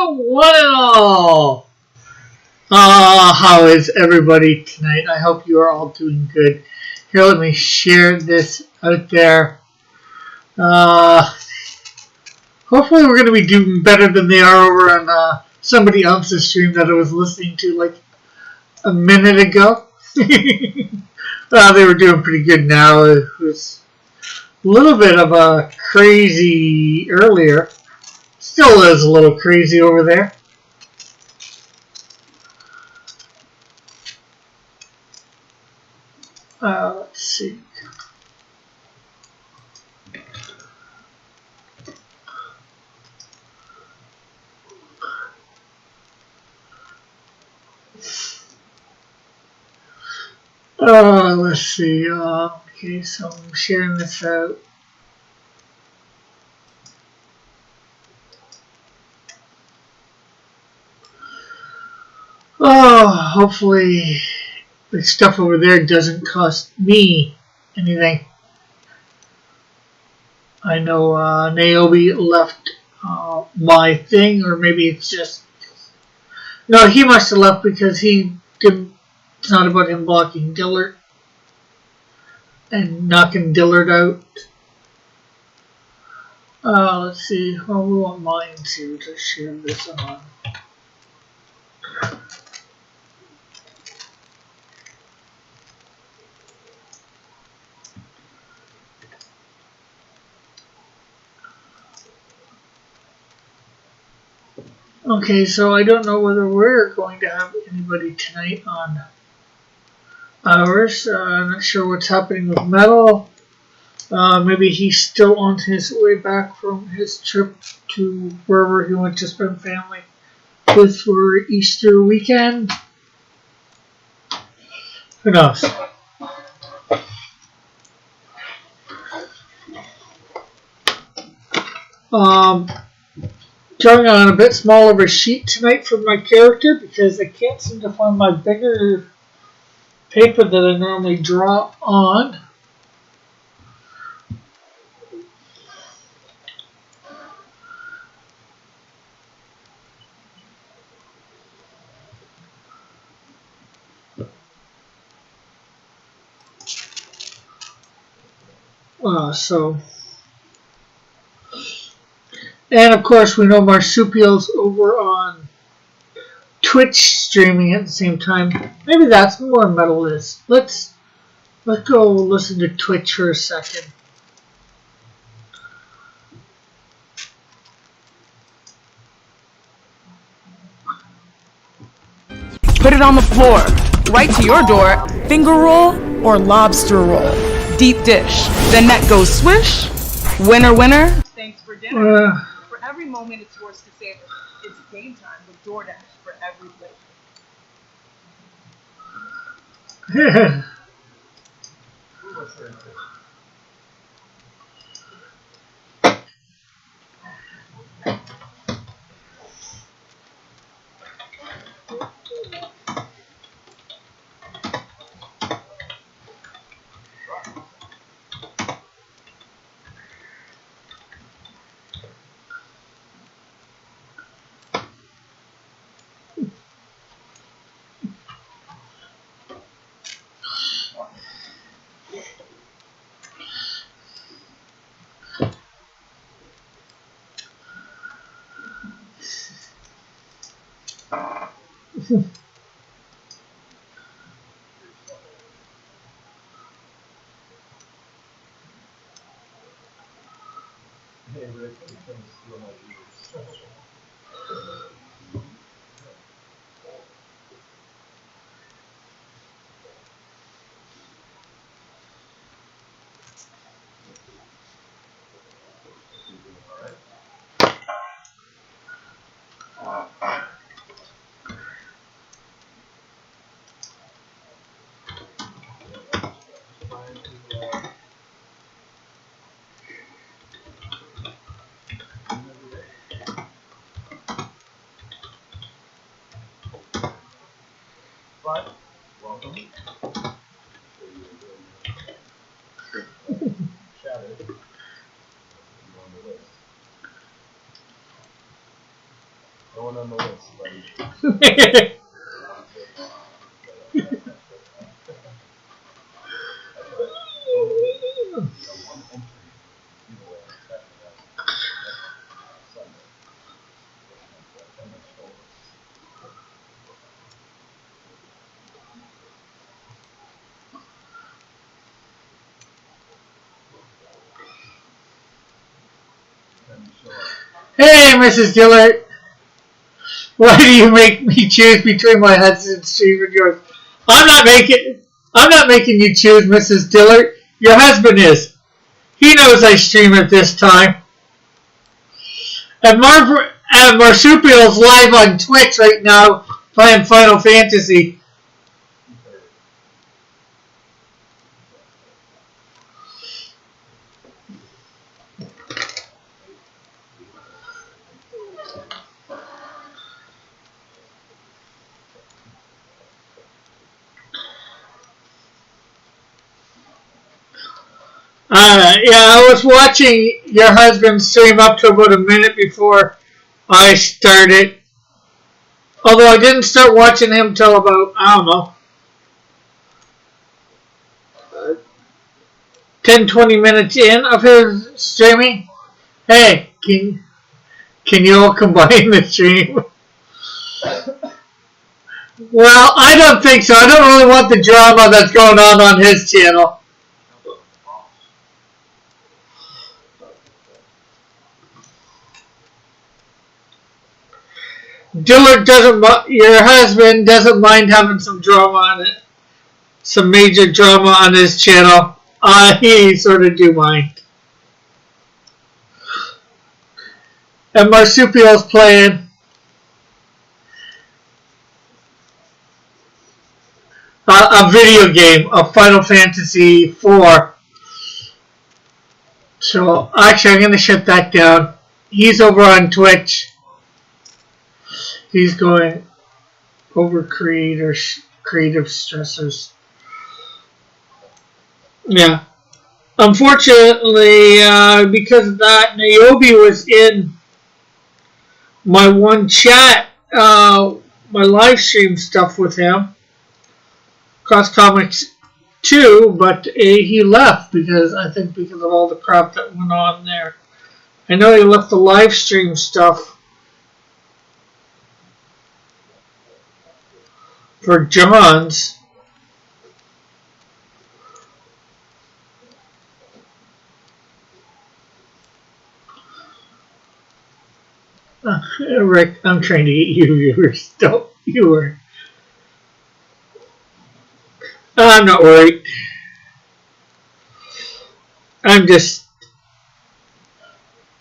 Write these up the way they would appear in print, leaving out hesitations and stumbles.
Hello, one and all. How is everybody tonight? I hope you are all doing good. Here, let me share this out there. Hopefully we're going to be doing better than they are over on somebody else's stream that I was listening to like a minute ago. They were doing pretty good now. It was a little bit of a crazy earlier. Still is a little crazy over there. Let's see. Let's see. Okay, so I'm sharing this out. Hopefully the stuff over there doesn't cost me anything. I know Naomi left my thing, or maybe it's just... No, he must have left because he didn't... It's not about him blocking Dillard and knocking Dillard out. Let's see. Well, we want mine to share this on. Okay, so I don't know whether we're going to have anybody tonight on ours. I'm not sure what's happening with Metal. Maybe he's still on his way back from his trip to wherever he went to spend family with for Easter weekend. Who knows? Going on a bit smaller of a sheet tonight for my character because I can't seem to find my bigger paper that I normally draw on. And of course we know Marsupial's over on Twitch streaming at the same time. Maybe that's where Metal is. Let's go listen to Twitch for a second. Put it on the floor, right to your door. Finger roll or lobster roll. Deep dish. Then that goes swish. Winner, winner. Thanks for dinner. For every moment it's yours to savor. It's game time with DoorDash for every plate. No one on the list, buddy. Hey, Mrs. Dillard. Why do you make me choose between my husband stream and yours? I'm not making you choose, Mrs. Dillard. Your husband is. He knows I stream at this time. And Marsupial's live on Twitch right now playing Final Fantasy. Yeah, I was watching your husband stream up to about a minute before I started. Although I didn't start watching him till about, I don't know, 10, 20 minutes in of his streaming. Hey, can you all combine the stream? Well, I don't think so. I don't really want the drama that's going on his channel. Dillard your husband doesn't mind having some drama on it. Some major drama on his channel. He sort of do mind. And Marsupial's playing a video game of Final Fantasy IV. So, actually, I'm going to shut that down. He's over on Twitch. He's going over creative stressors. Yeah. Unfortunately, because of that, Niobe was in my one chat, my live stream stuff with him, Cross Comics 2, but he left because of all the crap that went on there. I know he left the live stream stuff for John's. Rick, I'm trying to get you viewers. Don't you worry. I'm not worried. I'm just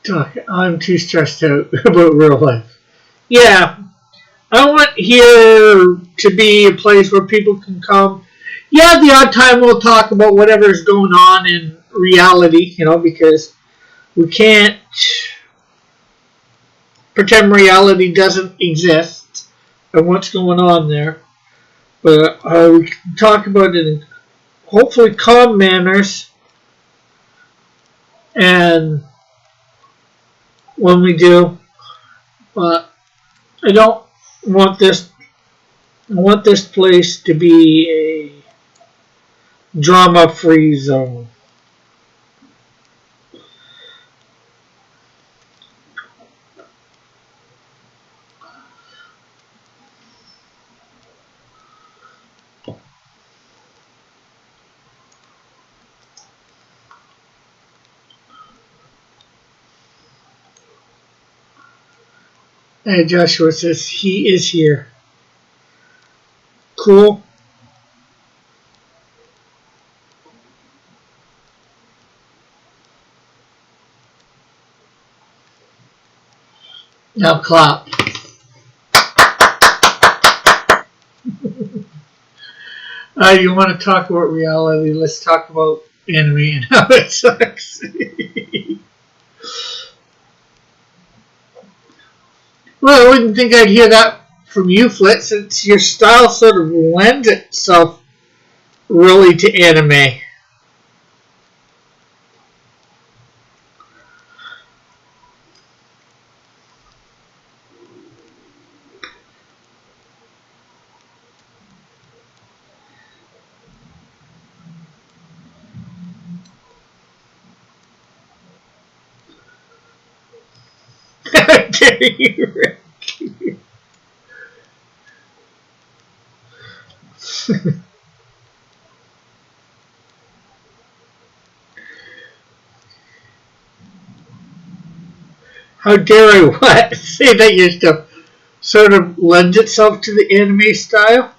talking. I'm too stressed out about real life. Yeah, I want here to be a place where people can come. Yeah, the odd time we'll talk about whatever's going on in reality, because we can't pretend reality doesn't exist and what's going on there. But we can talk about it in hopefully calm manners. And when we do, but I don't want this. I want this place to be a drama-free zone. And Joshua says he is here. Cool. Now clap. You want to talk about reality? Let's talk about anime and how it sucks. Well, I wouldn't think I'd hear that from you, Flit, since your style sort of lends itself really to anime. How dare you, Rick? How dare I what? Say that your stuff sort of lends itself to the anime style?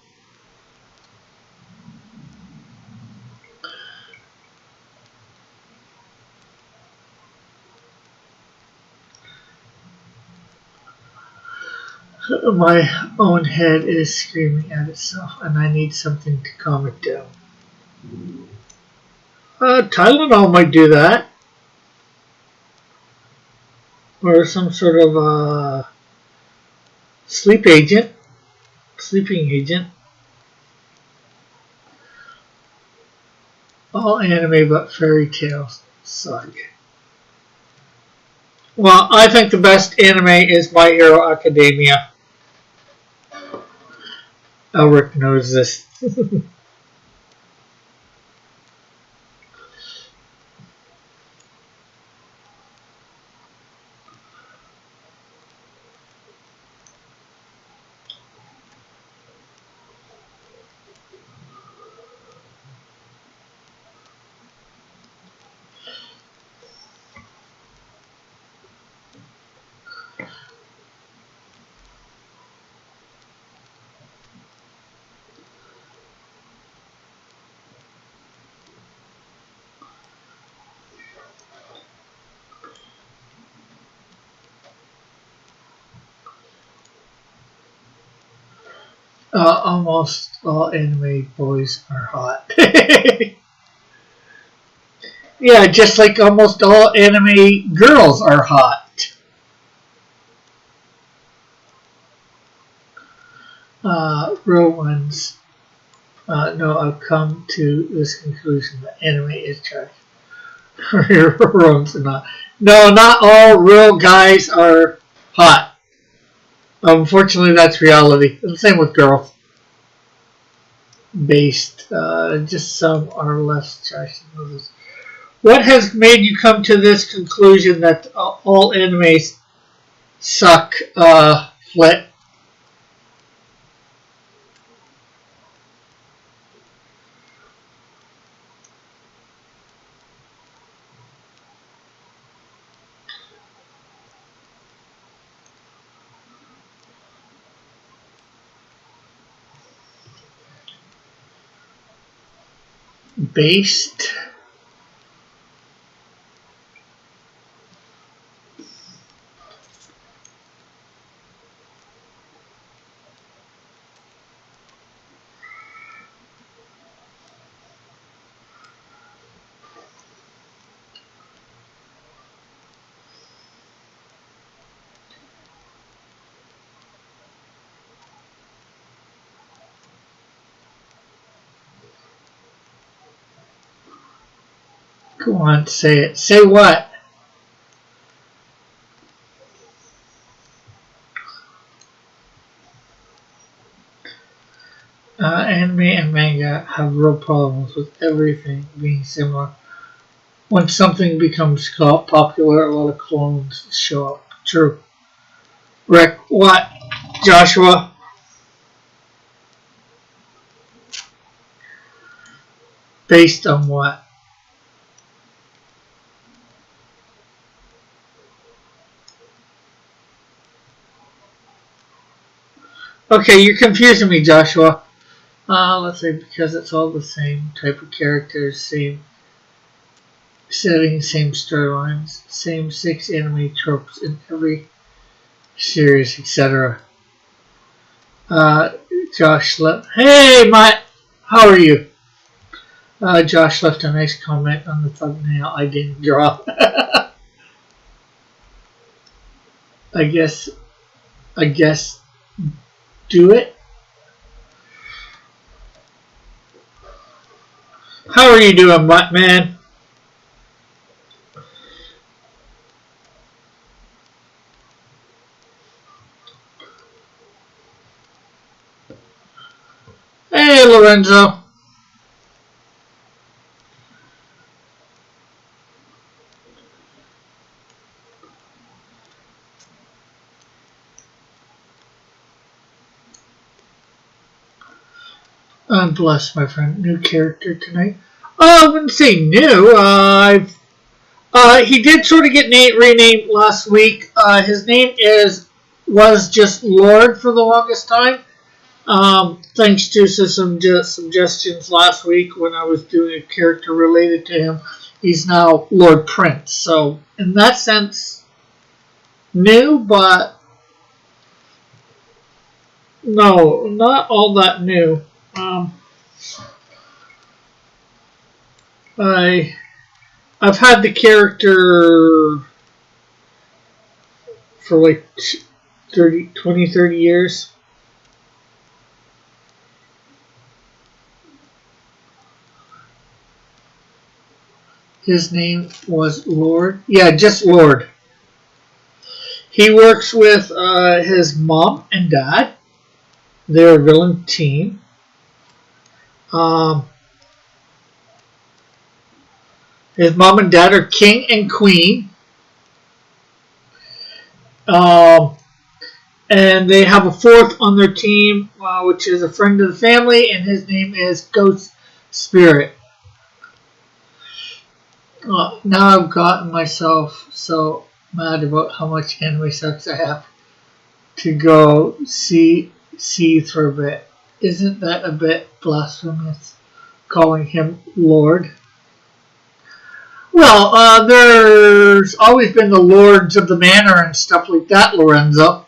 My own head is screaming at itself, and I need something to calm it down. Tylenol might do that. Or some sort of sleeping agent. All anime but fairy tales suck. Well, I think the best anime is My Hero Academia. Elric knows this. Almost all anime boys are hot. Yeah, just like almost all anime girls are hot. Real ones. No, I've come to this conclusion that anime is trash. Real ones are not. No, not all real guys are hot. Unfortunately, that's reality. The same with girls. Based. Just some are less trash than others. What has made you come to this conclusion that all animes suck, Flit? Based? Go on, say it. Say what? Anime and manga have real problems with everything being similar. When something becomes popular, a lot of clones show up. True. Rick, what? Joshua? Based on what? Okay, you're confusing me, Joshua. Let's say because it's all the same type of characters, same setting, same storylines, same 6 anime tropes in every series, etc. Josh left. Hey, Matt! How are you? Josh left a nice comment on the thumbnail I didn't draw. I guess, do it. How are you doing, Matt, man? Hey, Lorenzo. I'm blessed, my friend. New character tonight. I wouldn't say new. He did sort of get renamed last week. His name was just Lord for the longest time. Thanks to some suggestions last week when I was doing a character related to him. He's now Lord Prince. So, in that sense, new, but no, not all that new. I've had the character for like 30 years. His name was Lord. Yeah, just Lord. He works with his mom and dad. They're a villain team. His mom and dad are king and queen. And they have a fourth on their team, which is a friend of the family, and his name is Ghost Spirit. Now I've gotten myself so mad about how much anime sex I have to go see for a bit. Isn't that a bit blasphemous, calling him Lord? Well, there's always been the Lords of the Manor and stuff like that, Lorenzo.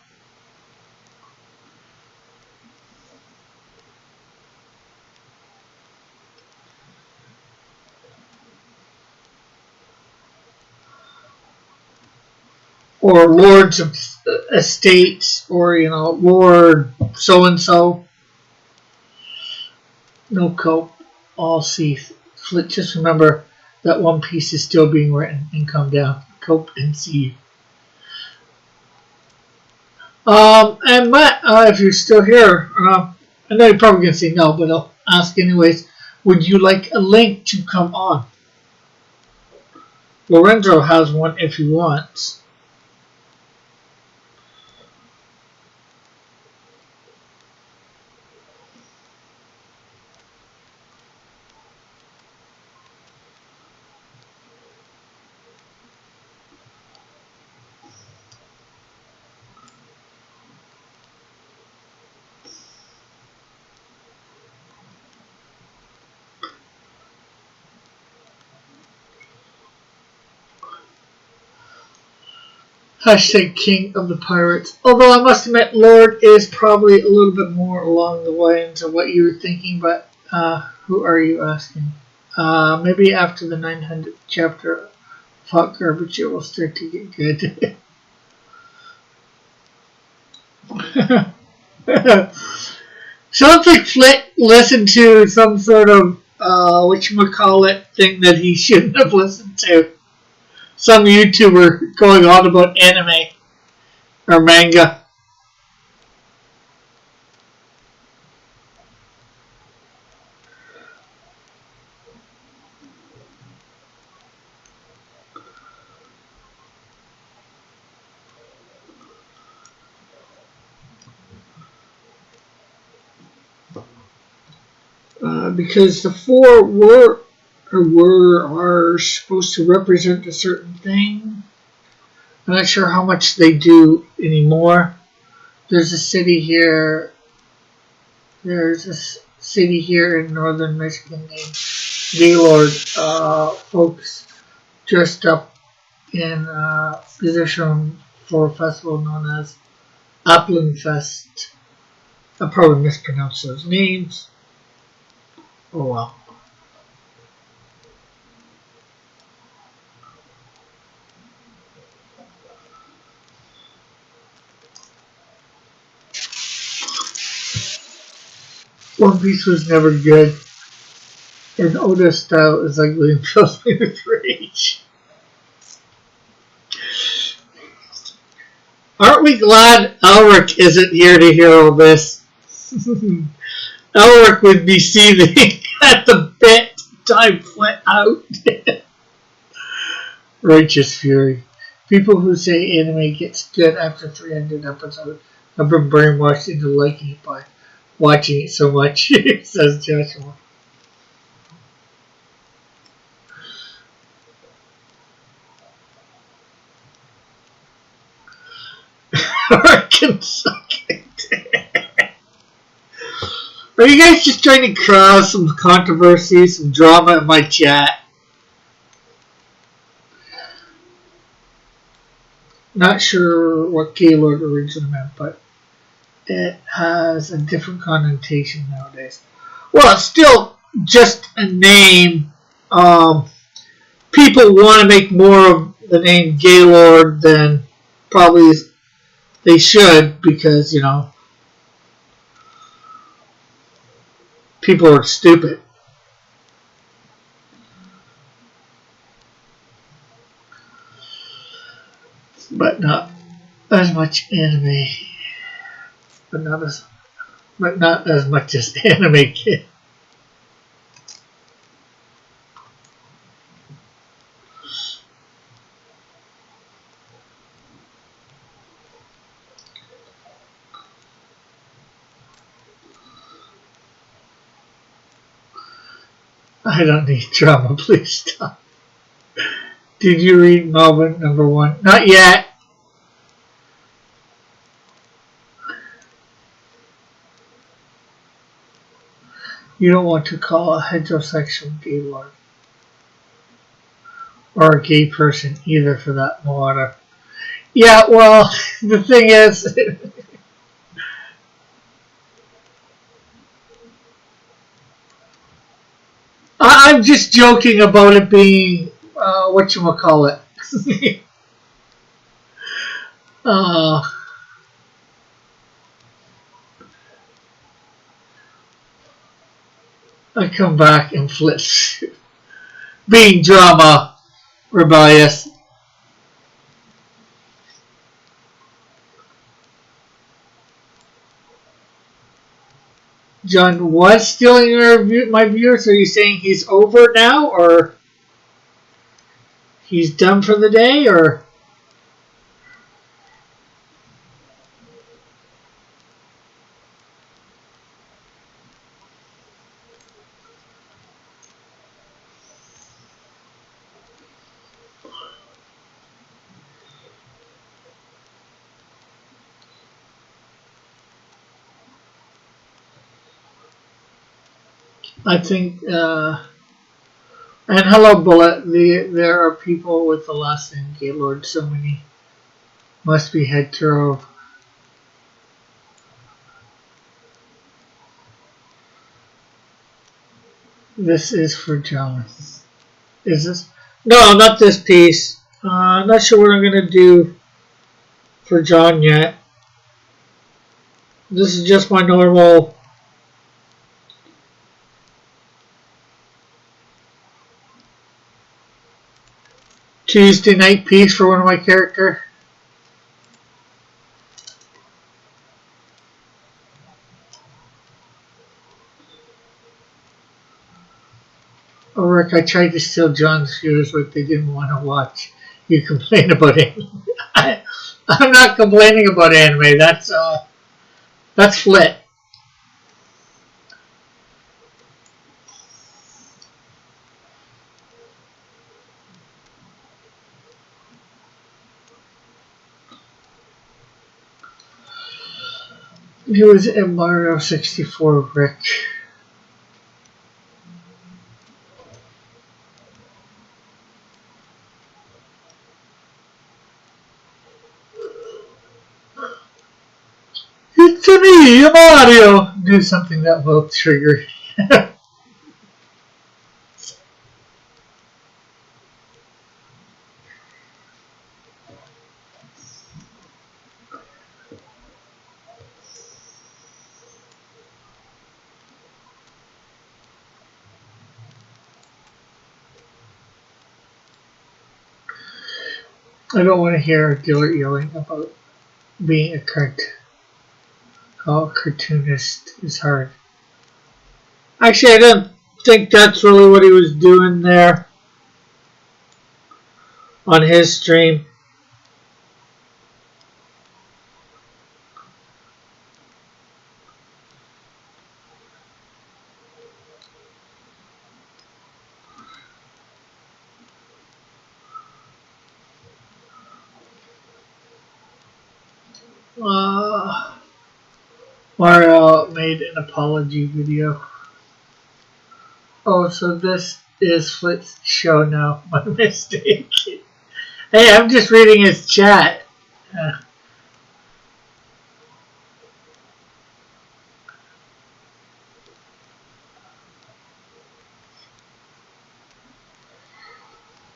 Or Lords of Estates, or, Lord so-and-so. No cope, all see. Just remember that One Piece is still being written, and come down. Cope and see. And Matt, if you're still here, I know you're probably going to say no, but I'll ask anyways. Would you like a link to come on? Lorenzo has one if he wants. Hashtag King of the Pirates. Although I must admit, Lord is probably a little bit more along the lines of what you were thinking, but who are you asking? Maybe after the 900th chapter, Fuck Garbage, it will start to get good. Sounds like Flick listened to some sort of whatchamacallit thing that he shouldn't have listened to. Some YouTuber going on about anime or manga. Because the four are supposed to represent a certain thing. I'm not sure how much they do anymore. There's a city here. There's a city here in northern Michigan named Gaylord. Folks dressed up in position for a festival known as Upland Fest. I probably mispronounced those names. Oh well. One Piece was never good, and Oda's style is ugly and fills me with rage. Aren't we glad Elric isn't here to hear all this? Elric would be seething at the bit, time flat out. Righteous fury. People who say anime gets good after 300 episodes have been brainwashed into liking it by watching it so much, says Joshua. Arkansas. Are you guys just trying to cause some controversy, some drama in my chat? Not sure what Gaylord originally meant, but it has a different connotation nowadays. Well, it's still just a name. People want to make more of the name Gaylord than probably they should, because, you know, people are stupid. But not as much anime. But not as much as Anime Kid. I don't need drama, please stop. Did you read Melvin #1? Not yet. You don't want to call a heterosexual Gaylord. Or a gay person either, for that matter. Yeah, well, the thing is... I'm just joking about it being, whatchamacallit. I come back and flips. Being drama, rebellious. John was stealing my viewers. Are you saying he's over now, or he's done for the day, or? I think, and hello, Bullet. There are people with the last name Gaylord. So many must be hetero. This is for John. Is this? No, not this piece. I'm not sure what I'm gonna do for John yet. This is just my normal. Tuesday night piece for one of my character. Oh, Rick, I tried to steal John's viewers, but they didn't want to watch. You complain about anime. I'm not complaining about anime. That's Flit. He was in Mario 64, Rick. It's me, Mario! Do something that will trigger. I don't want to hear Gillard yelling about being a cartoonist is hard. Actually, I don't think that's really what he was doing there on his stream. Mario made an apology video. Oh, so this is Flit's show now. My mistake. Hey, I'm just reading his chat.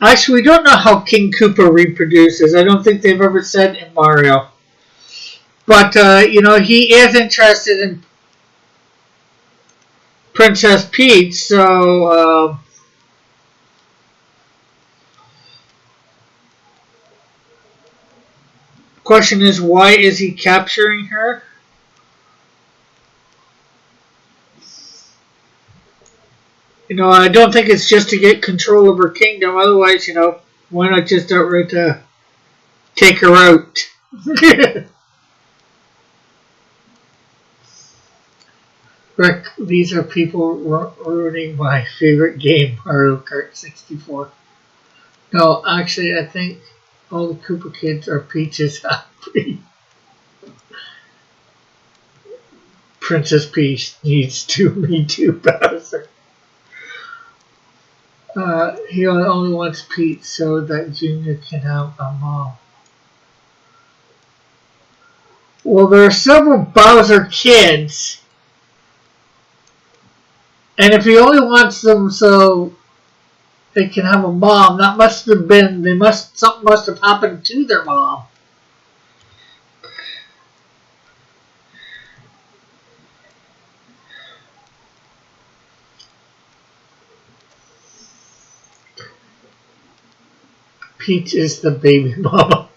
Actually, we don't know how King Koopa reproduces. I don't think they've ever said in Mario. But, you know, he is interested in Princess Peach, so, question is, why is he capturing her? You know, I don't think it's just to get control of her kingdom. Otherwise, you know, why not just outright take her out? Rick, these are people ruining my favorite game, Mario Kart 64. No, actually, I think all the Koopa kids are Peach's happy. Princess Peach needs to Me Too Bowser. He only wants Peach so that Junior can have a mom. Well, there are several Bowser kids. And if he only wants them so they can have a mom, that must have been, something must have happened to their mom. Peach is the baby mama.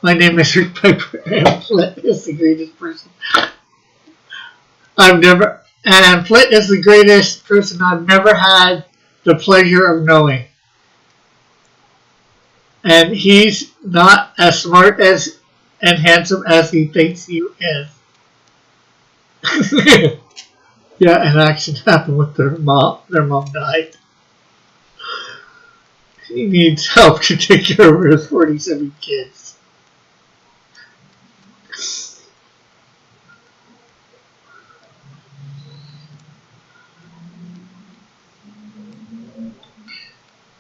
My name is Rick Piper, and Flit is the greatest person and Flit is the greatest person I've never had the pleasure of knowing. And he's not as smart as and handsome as he thinks he is. Yeah, an accident happened with their mom. Their mom died. He needs help to take care of his 47 kids.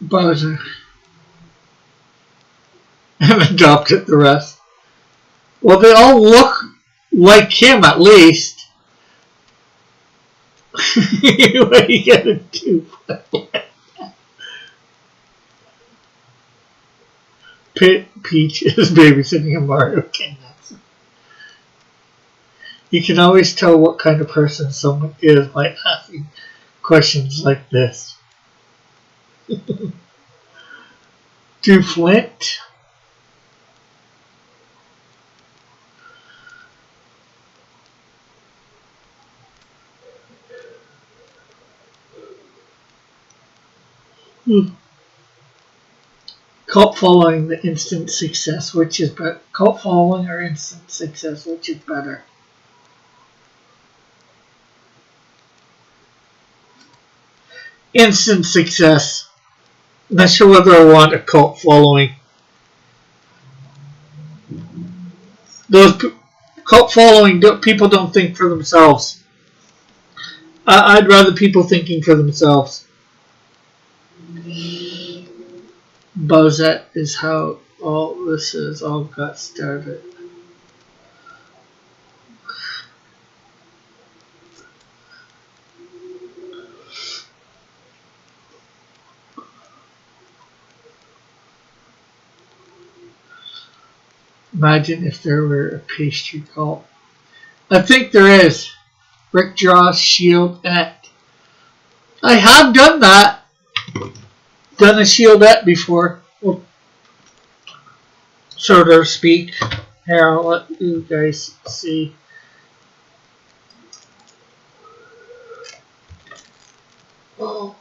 Bowser. And adopted the rest. Well, they all look like him at least. What are you gonna do? Peach is babysitting a Mario King. You can always tell what kind of person someone is by asking questions like this. Do Flint? Cult following the instant success, which is better? Cult following or instant success, which is better? Instant success. Not sure whether I want a cult following. Those cult following people don't think for themselves. I'd rather people thinking for themselves. Bowsette is how all this all got started. Imagine if there were a pastry cult. I think there is. Rick draws Shieldette. I have done that. Done a Shieldette before. Well, so to speak. Here, I'll let you guys see. Oh.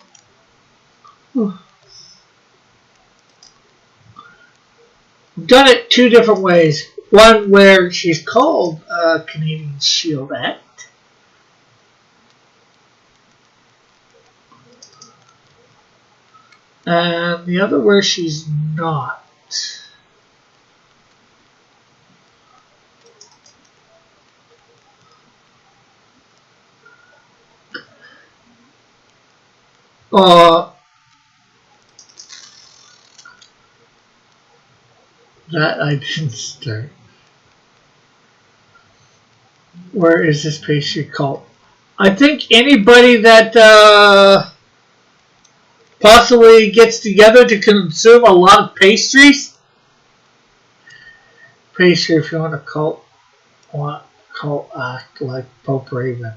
Done it two different ways. One where she's called Canadian Shieldette. And the other where she's not. That I didn't start. Where is this pastry cult? I think anybody that possibly gets together to consume a lot of pastries. Pastry, if you want to cult act like Pope Raven.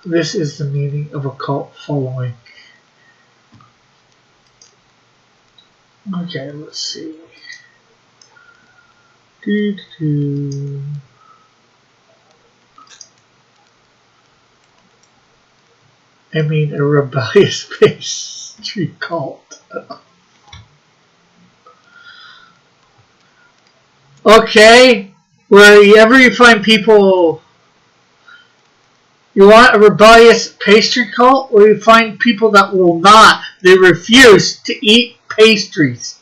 This is the meaning of a cult following. Okay, let's see. I mean, a rebellious pastry cult. Okay, wherever you find people, you want a rebellious pastry cult, or you find people that will not, they refuse to eat pastries.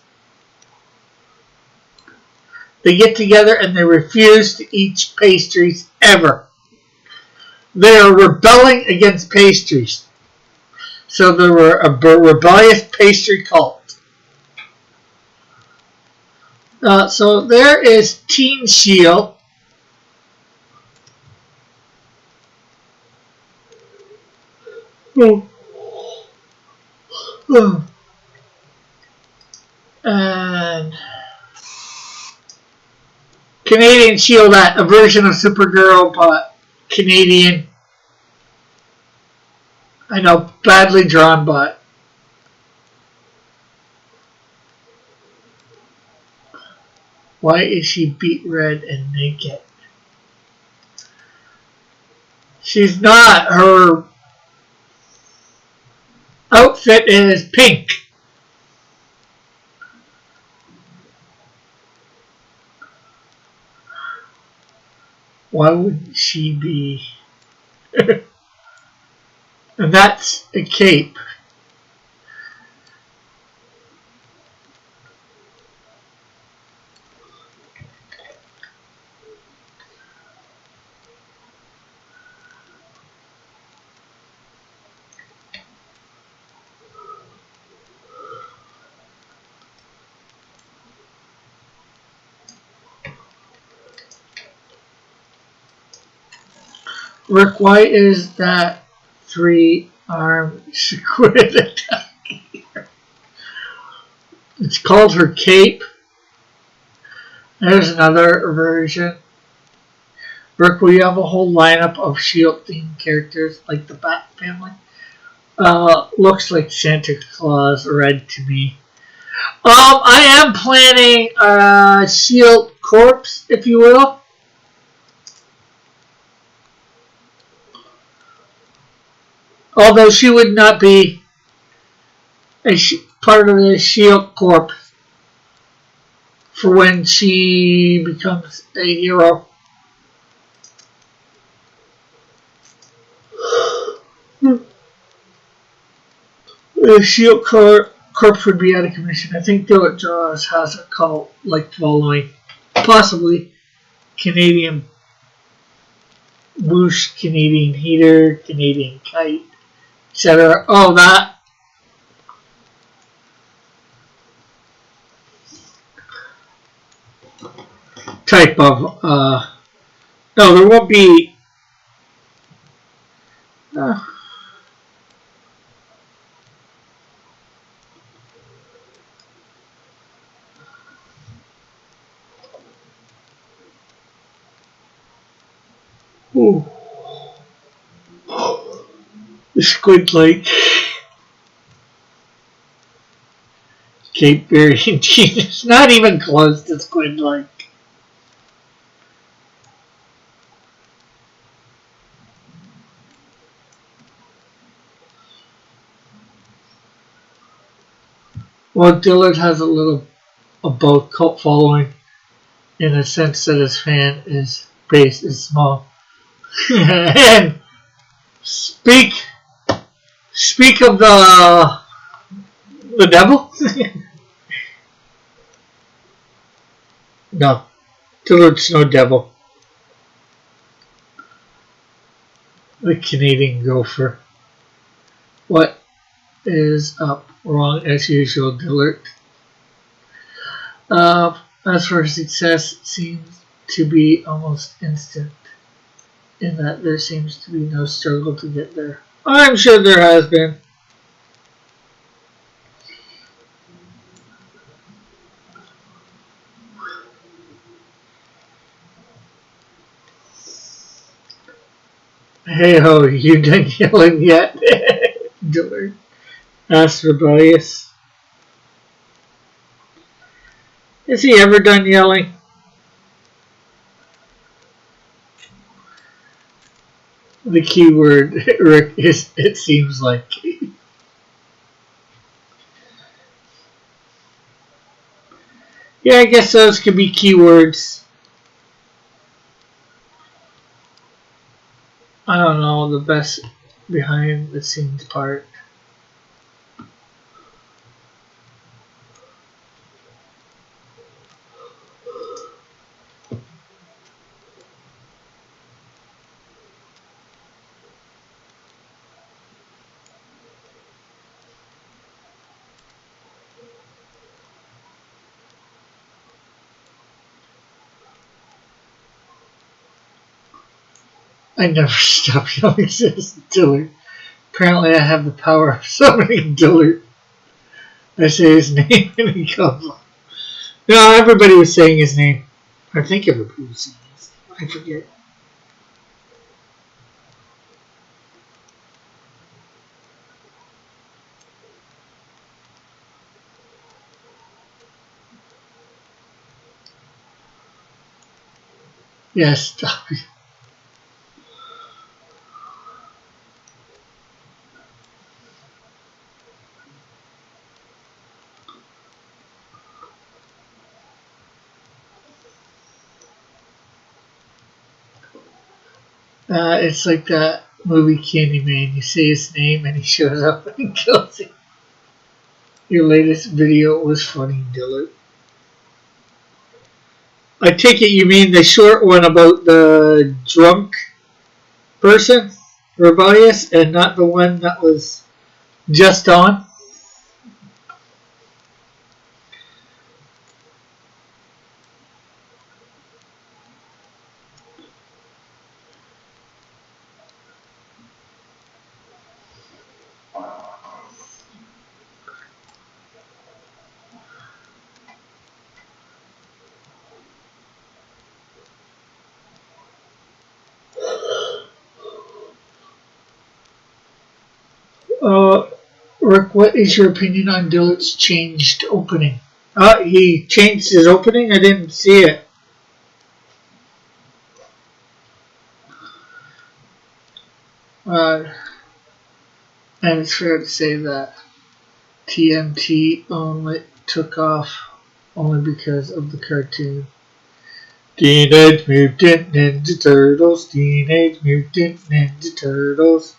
They get together and they refuse to eat pastries ever. They are rebelling against pastries. So they were a rebellious pastry cult. So there is Teen Shield. And Canadian Shield, a version of Supergirl, but Canadian. I know, badly drawn, but why is she beet red and naked? She's not. Her outfit is pink. Why would she be? And that's a cape. Rick, why is that 3-armed squid attacking her? It's called her cape. There's another version. Rick, we have a whole lineup of S.H.I.E.L.D. themed characters like the Bat Family. Looks like Santa Claus red to me. I am planning a S.H.I.E.L.D. corps, if you will. Although she would not be a part of the S.H.I.E.L.D. corps for when she becomes a hero. The S.H.I.E.L.D. corps would be out of commission. I think though it draws has a cult-like following. Possibly Canadian Whoosh, Canadian Heater, Canadian Kite, etc. Oh, that. Type of, no, there won't be, ooh. The Squid Lake. Cape Fear, it's not even close to Squid Lake. Well, Dillard has a both cult following in the sense that his fan base is small. And speak of the devil. No, Dillard's no devil. The Canadian gopher. What is up? Wrong as usual, Dillard. As for success, it seems to be almost instant, in that there seems to be no struggle to get there. I'm sure there has been. Hey ho, you done yelling yet? Dillard asked Rebellious. Is he ever done yelling? The key word, Rick, is it seems like. Yeah, I guess those could be keywords. I don't know, the best behind the scenes part. I never stop yelling, says Dillard. Apparently I have the power of summoning Dillard. I say his name and he comes on. No, everybody was saying his name. I think everybody was saying his name. I forget. Yes, stop. It's like that movie Candyman. You say his name and he shows up and kills you. Your latest video was funny, Dillard. I take it you mean the short one about the drunk person, Rebellious, and not the one that was just on? Rick, what is your opinion on Dillard's changed opening? He changed his opening? I didn't see it. And it's fair to say that TMT only took off only because of the cartoon. Teenage Mutant Ninja Turtles, Teenage Mutant Ninja Turtles.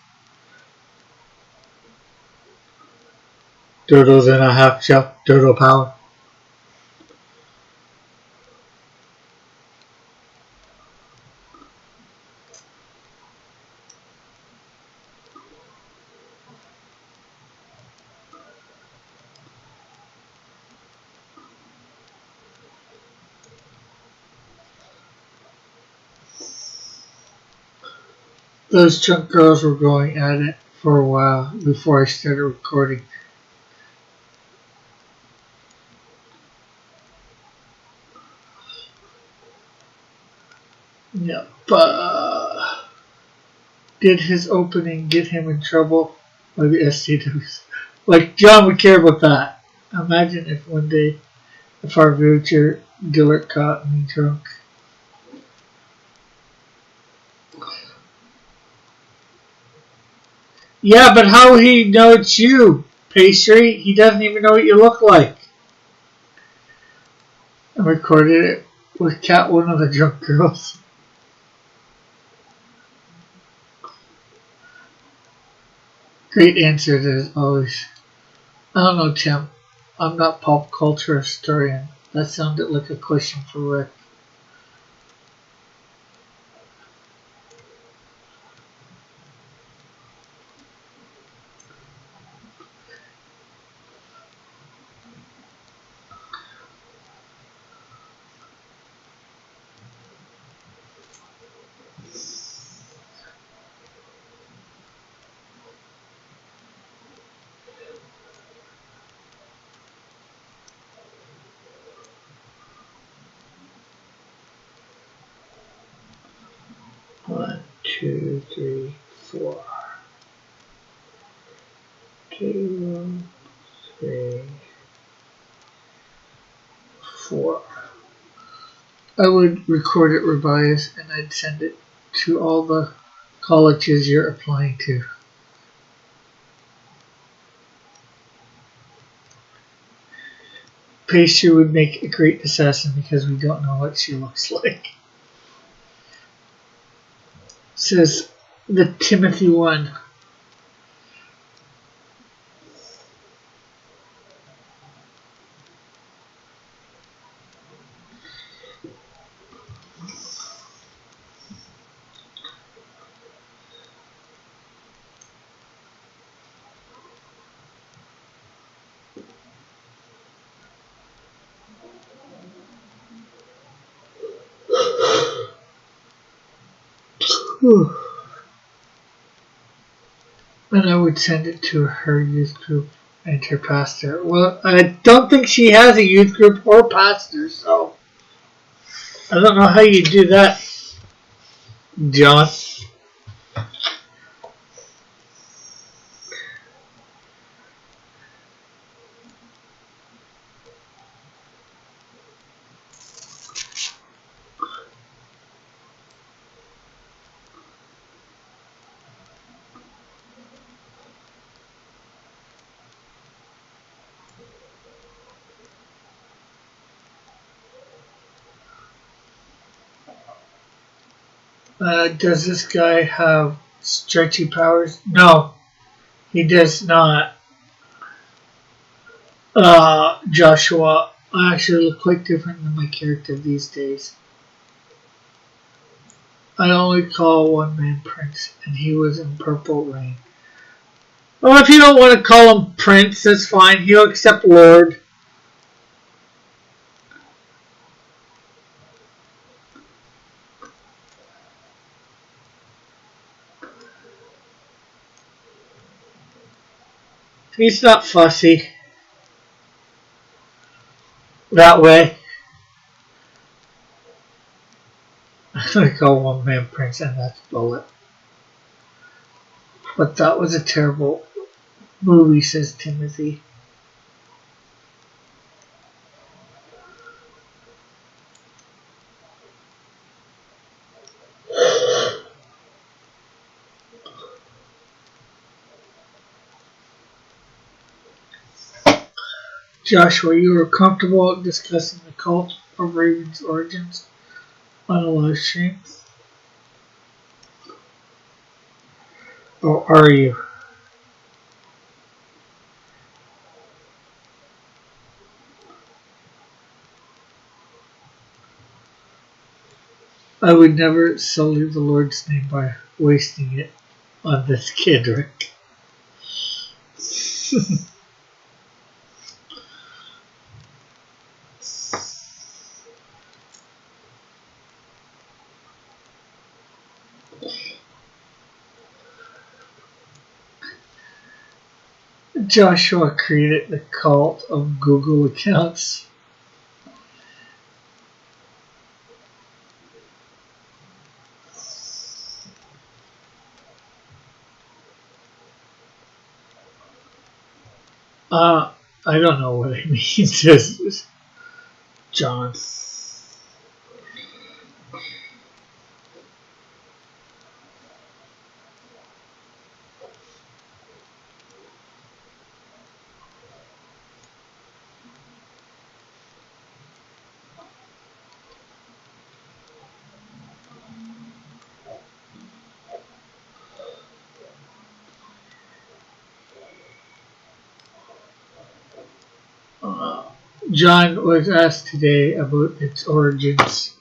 Turtles in a half shell, turtle power. Those chunk girls were going at it for a while before I started recording. Yep. Did his opening get him in trouble by the SCWs? Like, John would care about that. Imagine if one day, if our future Dillard caught me drunk. Yeah, but how he know it's you, Pastry, he doesn't even know what you look like. I recorded it with Cat, one of the drunk girls. Great answer as always. I don't know, Tim. I'm not pop culture historian. That sounded like a question for Rick. One, two, three, four. 2, 3, 4. I would record it revised and I'd send it to all the colleges you're applying to. Pastry would make a great assassin because we don't know what she looks like. Says the Timothy one. And I would send it to her youth group and her pastor. Well, I don't think she has a youth group or pastor, so I don't know how you do that, John. Does this guy have stretchy powers? No, he does not. Joshua, I actually look quite different than my character these days. I only call one man Prince, and he was in Purple Rain. Well, if you don't want to call him Prince, that's fine. He'll accept Lord. He's not fussy that way. I call one man Prince, and that's Bullet. But that was a terrible movie, says Timothy. Joshua, you are comfortable discussing the cult of Raven's origins on a live stream? Or are you? I would never sully the Lord's name by wasting it on this kid, Rick. Joshua created the cult of Google accounts. I don't know what it means, says John. John was asked today about its origins.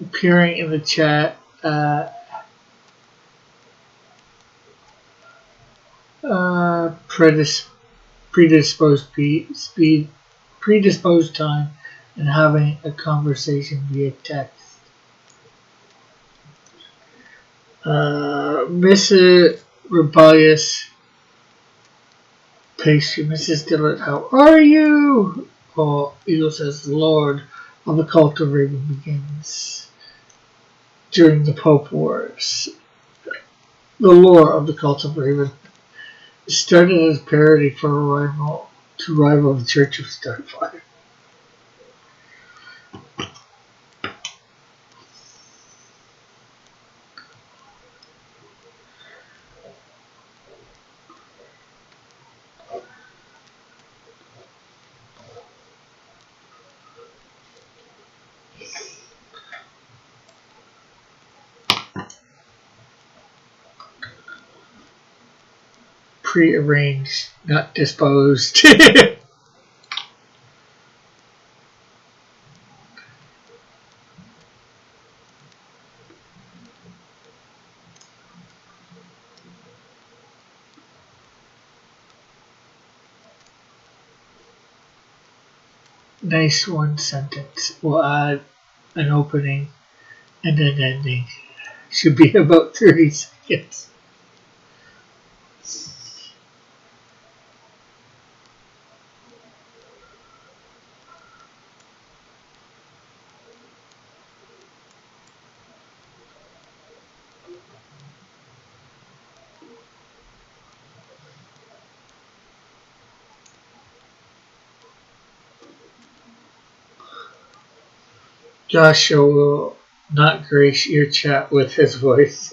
Appearing in the chat, predisposed time, and having a conversation via text. Mrs. Rebellious Pastry, Mrs. Dillard, how are you? Paul Eagle says, the Lord of the Cult of Raven begins during the Pope Wars. The lore of the Cult of Raven started as a parody to rival the Church of Starfire. Prearranged, not disposed. Nice one sentence. We'll add an opening and an ending. Should be about 30 seconds. Joshua will not grace your chat with his voice.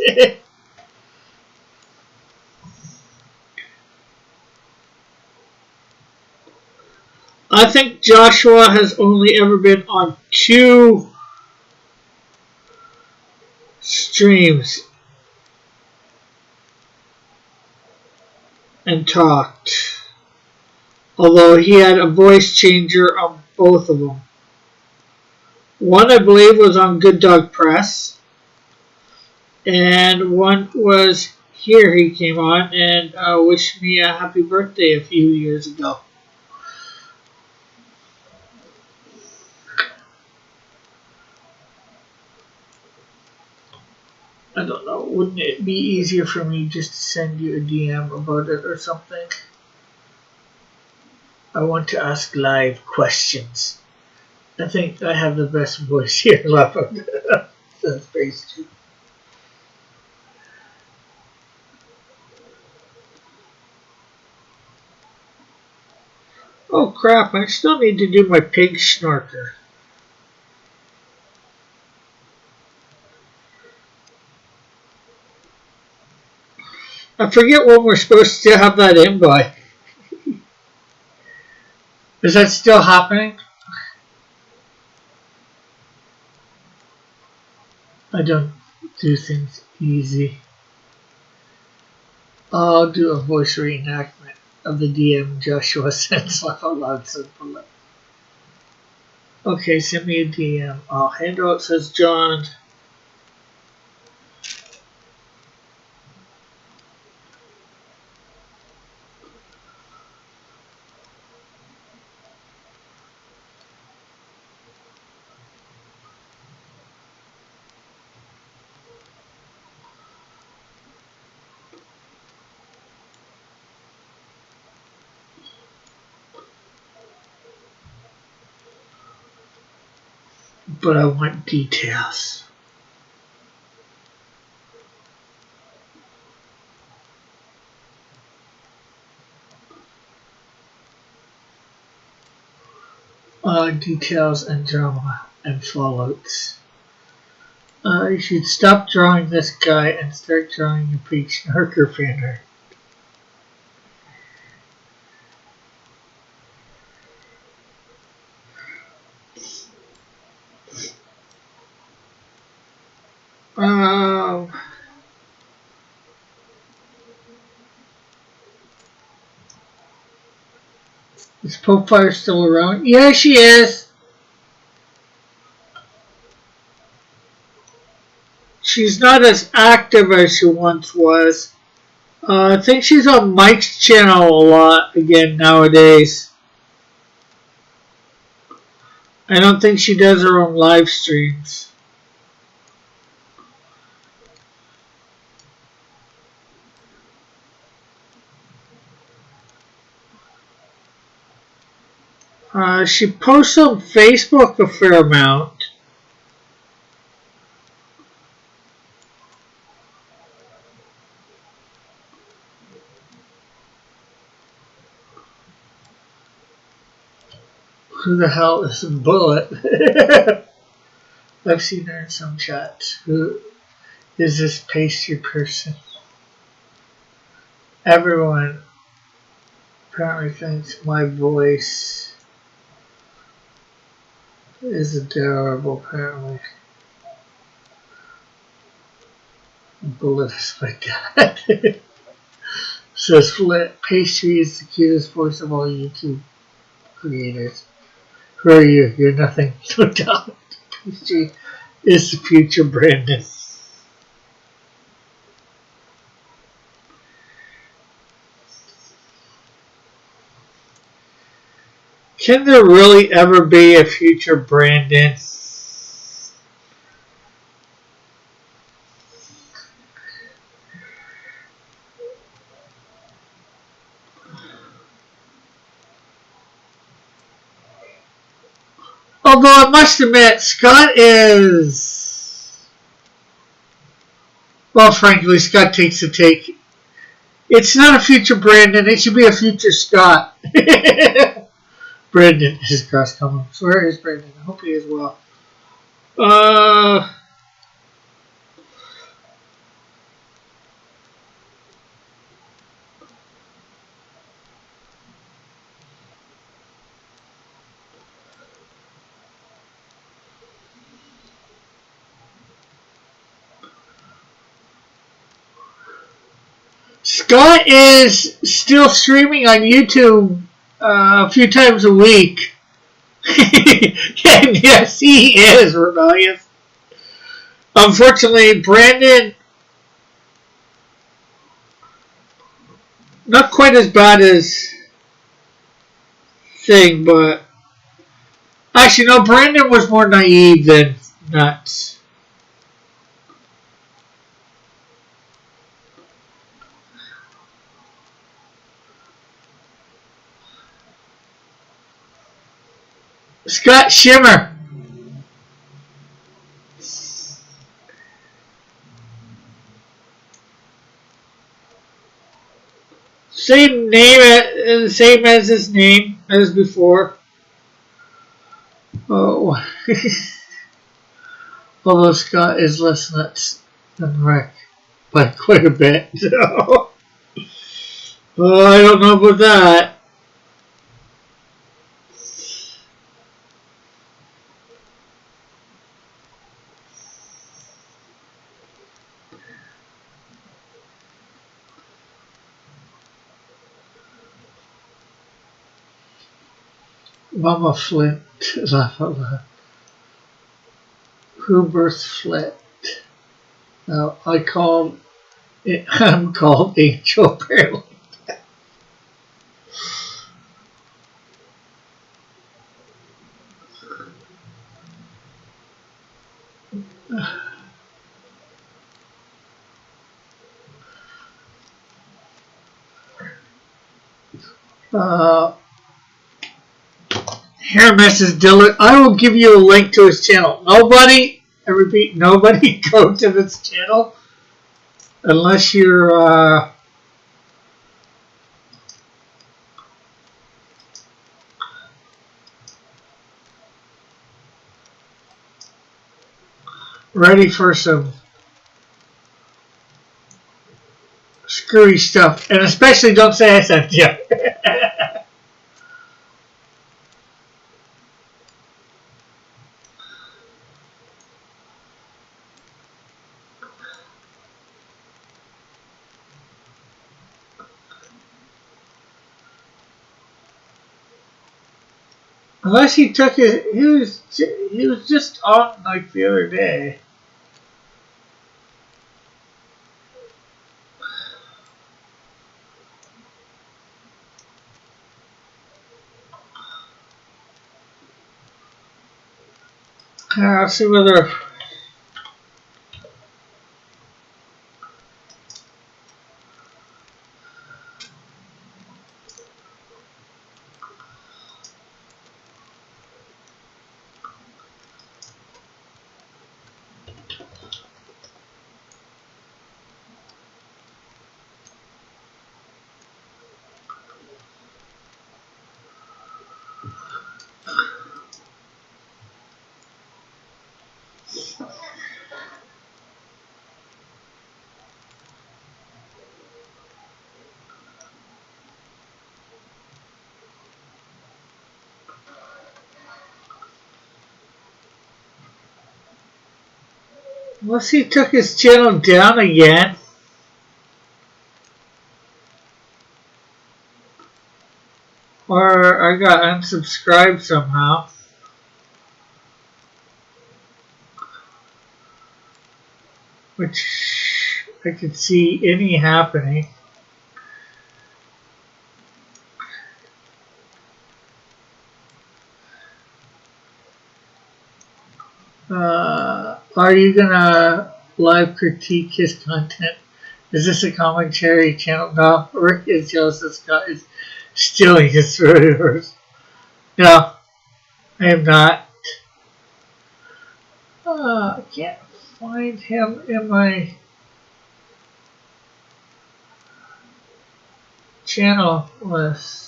I think Joshua has only ever been on 2 streams and talked. Although he had a voice changer on both of them. One, I believe, was on Good Dog Press. And one was here he came on and wished me a happy birthday a few years ago. I don't know, wouldn't it be easier for me just to send you a DM about it or something? I want to ask live questions. I think I have the best voice here left. Says Pastry. Oh crap, I still need to do my pig snorker. I forget when we're supposed to have that in by. Is that still happening? I don't do things easy. I'll do a voice reenactment of the DM Joshua sends laugh out loud simple. Okay, send me a DM. Handout says John. But I want details. Details and drama and fallouts. You should stop drawing this guy and start drawing your pig snarker fan art. Is Popefire still around? Yeah, she is. She's not as active as she once was. I think she's on Mike's channel a lot again nowadays. I don't think she does her own live streams. She posts on Facebook a fair amount. Who the hell is Bullet? I've seen her in some chats. Who is this pastry person? Everyone apparently thinks my voice is adorable, apparently. Bullet is my dad. Says Flit, pastry is the cutest voice of all YouTube creators. Who are you? You're nothing. No doubt. Pastry is the future Brandon. Can there really ever be a future Brandon? Although I must admit, Scott is... Well, frankly, Scott takes the take. It's not a future Brandon. It should be a future Scott. Brandon is cross coming. Where is Brandon? I hope he is well. Scott is still streaming on YouTube a few times a week. And yes, he is rebellious. Unfortunately, Brandon, not quite as bad as Thing, but actually, no, Brandon was more naive than nuts. Scott Shimmer. Same name, same as his name as before. Oh, although Scott is less nuts than Rick by quite a bit. So, well, I don't know about that. Mama Flint, laugh out loud. Who birthed Flint? Now, I'm called Angel apparently. Here, Mrs. Dillard, I will give you a link to his channel. Nobody, I repeat, nobody go to this channel unless you're ready for some screwy stuff. And especially don't say I sent you. Unless he took his, he was just on like the other day. I'll see whether. Unless he took his channel down again. Or I got unsubscribed somehow. Which I could see any happening. Are you gonna live critique his content? Is this a commentary channel? No, Rick is jealous that Scott is stealing his videos. No, I am not. I can't find him in my channel list.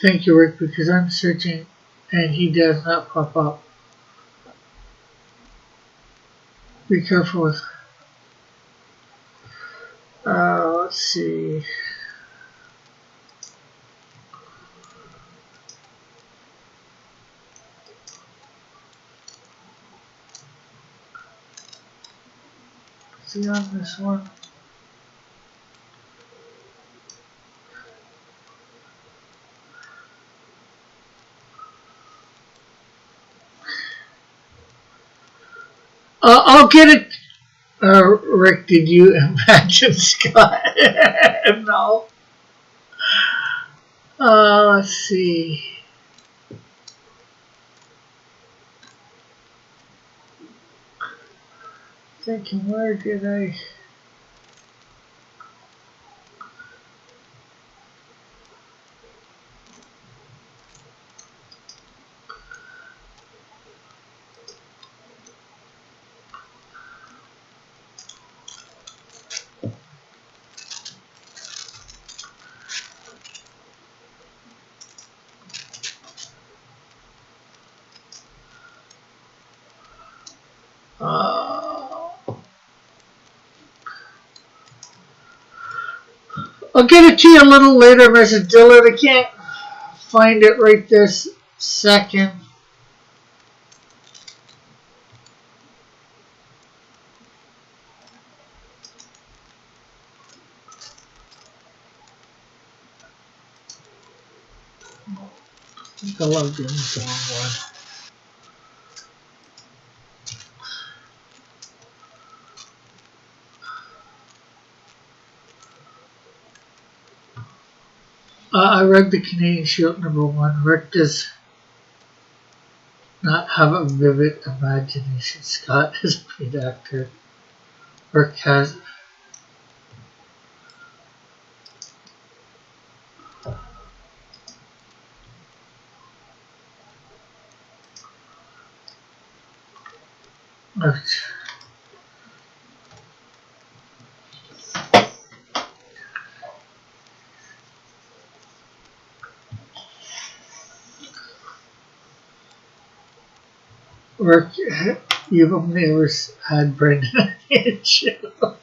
Thank you, Rick, because I'm searching and he does not pop up. Be careful with. Let's see. Is he on this one? I'll get it. Rick, did you imagine Scott? No. Let's see. Thinking, where did I? I'll get it to you a little later, Mrs. Dillard. I can't find it right this second. I think I love doing this wrong one. I read the Canadian Shield #1. Rick does not have a vivid imagination. Scott is a paid actor. Rick has. Rick, you've only ever had Brendan on your show.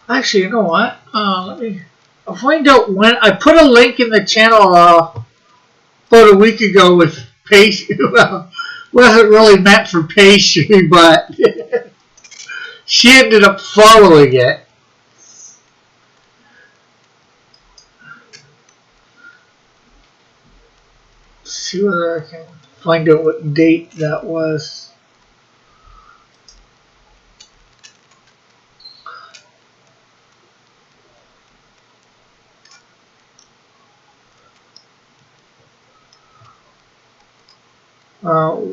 Actually, you know what? I'll find out when. I put a link in the channel about a week ago with pastry. Well, wasn't really meant for pastry, but she ended up following it. Let's see whether I can find out what date that was.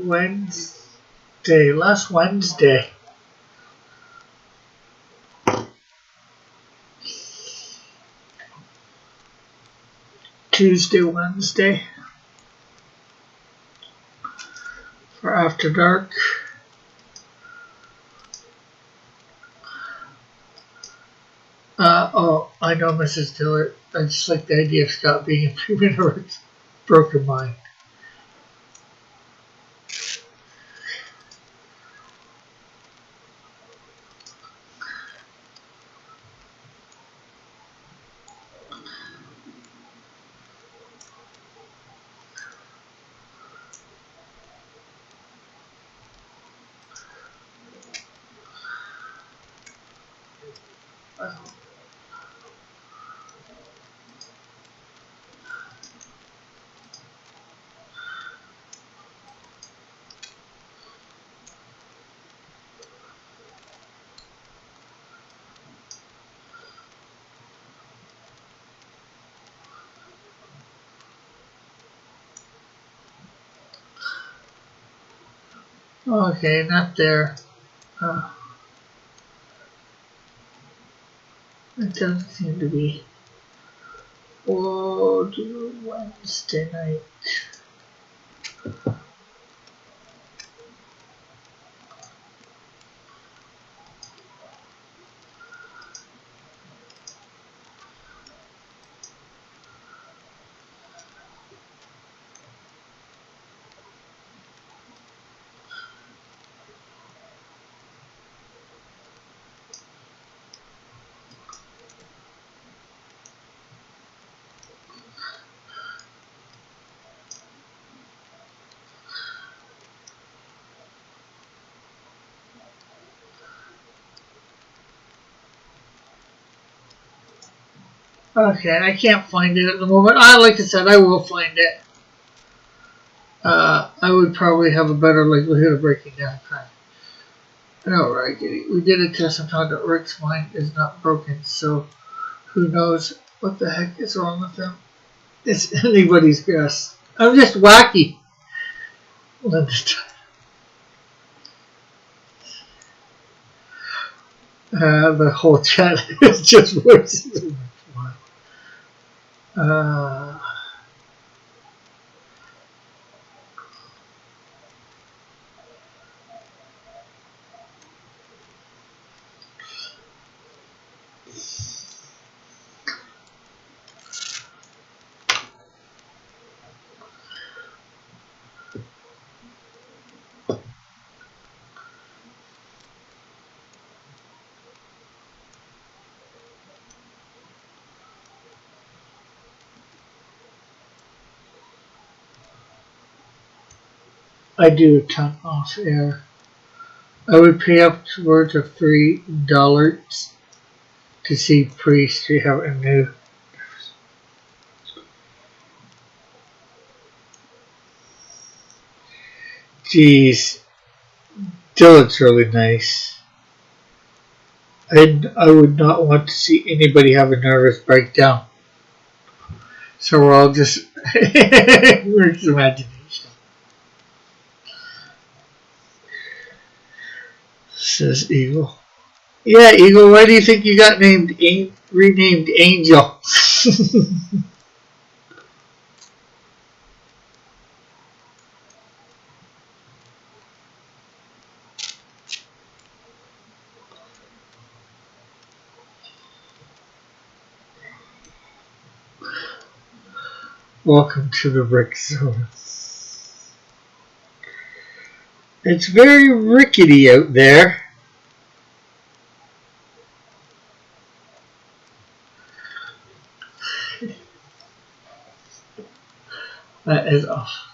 Wednesday, last Wednesday. Tuesday, Wednesday. For After Dark. Oh, I know, Mrs. Dillard. I just like the idea of Scott being a pre-minor's broken mind. Okay, not there. It doesn't seem to be. We'll do Wednesday night. Okay, I can't find it at the moment. Like I said, I will find it. I would probably have a better likelihood of breaking down time. Alright, we did a test and found that Rick's mind is not broken, so who knows what the heck is wrong with him? It's anybody's guess. I'm just wacky. The whole chat is just voices. I do a ton off air. I would pay upwards of $3 to see Priest to have a new. Jeez, Dylan's really nice. I would not want to see anybody have a nervous breakdown. So we're all just Rick's imagination. Says Eagle. Yeah, Eagle, why do you think you got renamed Angel? Welcome to the Rick Zone. It's very rickety out there. That is awesome.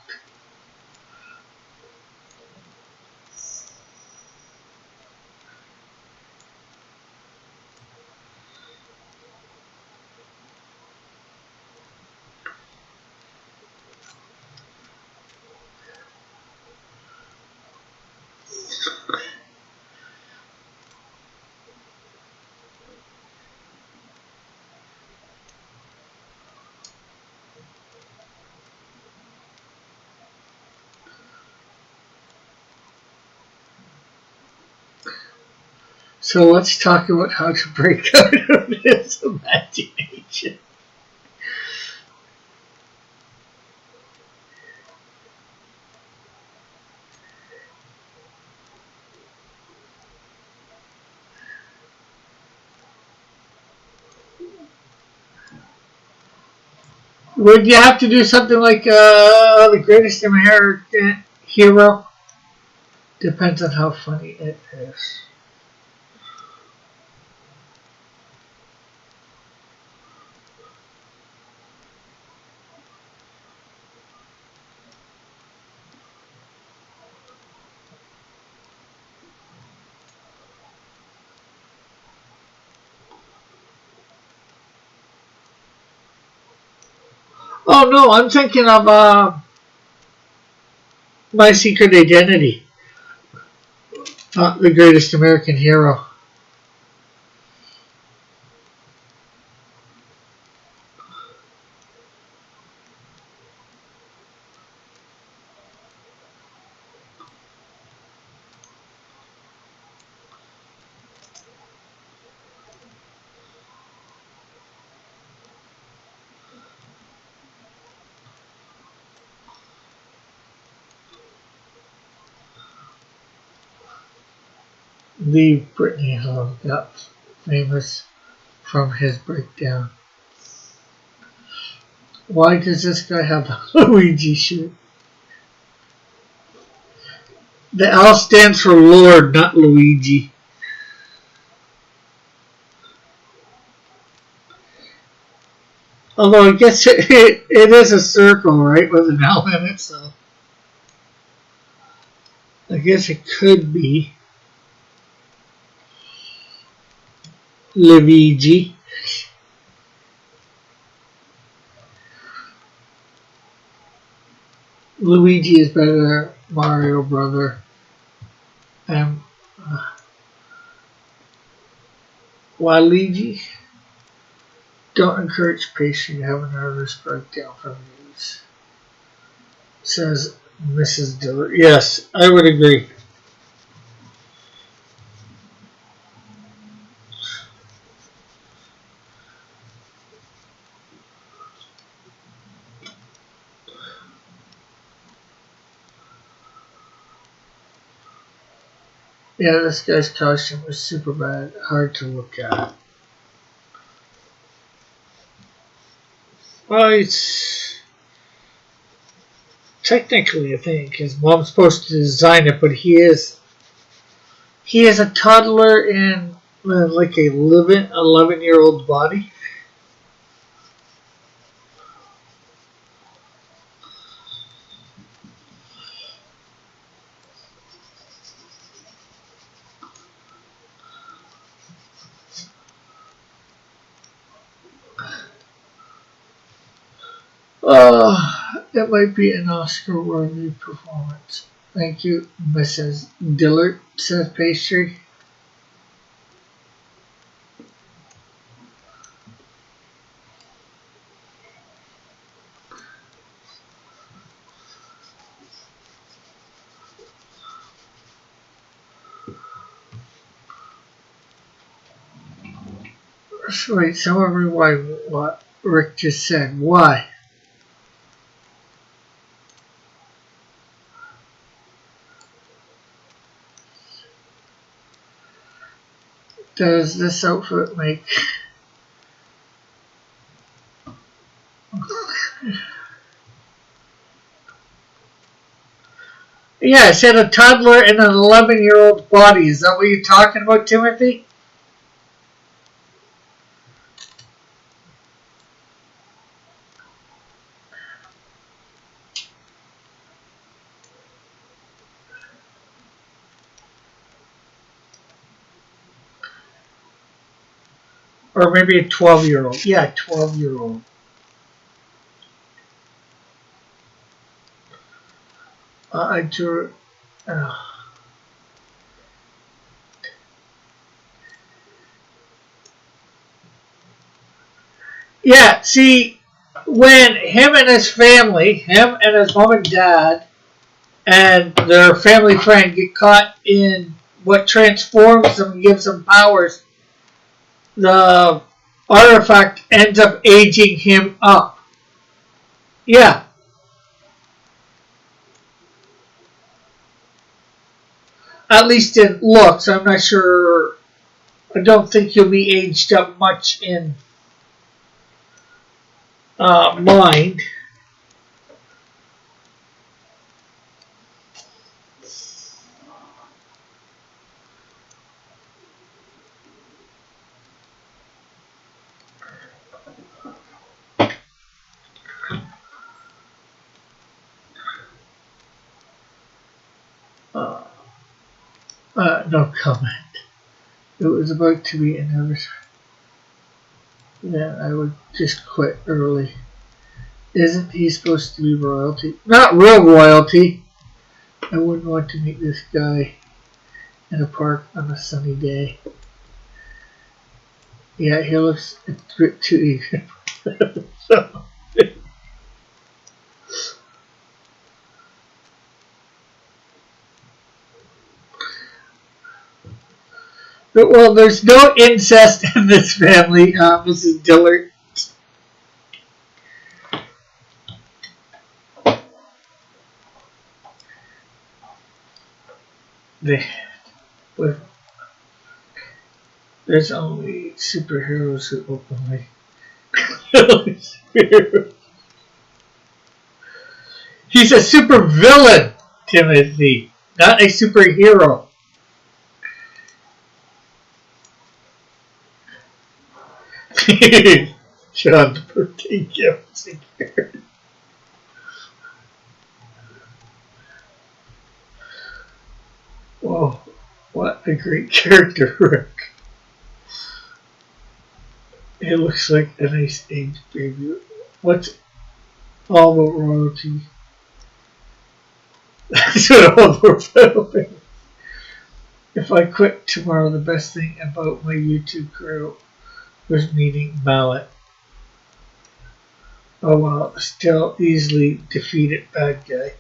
So let's talk about how to break out of his imagination. Would you have to do something like The Greatest American Hero? Depends on how funny it is. Oh no, I'm thinking of My Secret Identity. The Greatest American Hero. Leave Britney alone got famous from his breakdown. Why does this guy have a Luigi shirt? The L stands for Lord, not Luigi. Although I guess it is a circle, right, with an L in it, so I guess it could be Luigi. Luigi is better Mario brother. Waluigi. Don't encourage patient to have a nervous breakdown from news, says Mrs. Dillard. Yes, I would agree. Yeah, this guy's costume was super bad, hard to look at. Well, it's technically, I think, his mom's supposed to design it, but he is a toddler in like a 11-year-old body. It might be an Oscar-worthy performance. Thank you, Mrs. Dillard, says Pastry. Wait, someone rewind what Rick just said. Why? Does this outfit make... Yeah, it said a toddler in an 11-year-old body. Is that what you're talking about, Timothy? Or maybe a 12-year-old. Yeah, 12-year-old. I drew. Yeah, see, when him and his family, him and his mom and dad, and their family friend get caught in what transforms them and gives them powers, the artifact ends up aging him up. Yeah. At least in looks. I'm not sure. I don't think he'll be aged up much in mind. No comment. It was about to be anniversary. Then I would just quit early. Isn't he supposed to be royalty? Not real royalty. I wouldn't want to meet this guy in a park on a sunny day. Yeah, he looks a bit too eager. So. Well, there's no incest in this family, Mrs. Dillard. There's only superheroes who openly. He's a super villain, Timothy, not a superhero. John's birthday gift. Whoa, what a great character, Rick. It looks like a nice age baby. What's all about royalty? That's what all about. If I quit tomorrow, the best thing about my YouTube career was meeting Mallet. Oh well, still easily defeated bad guy.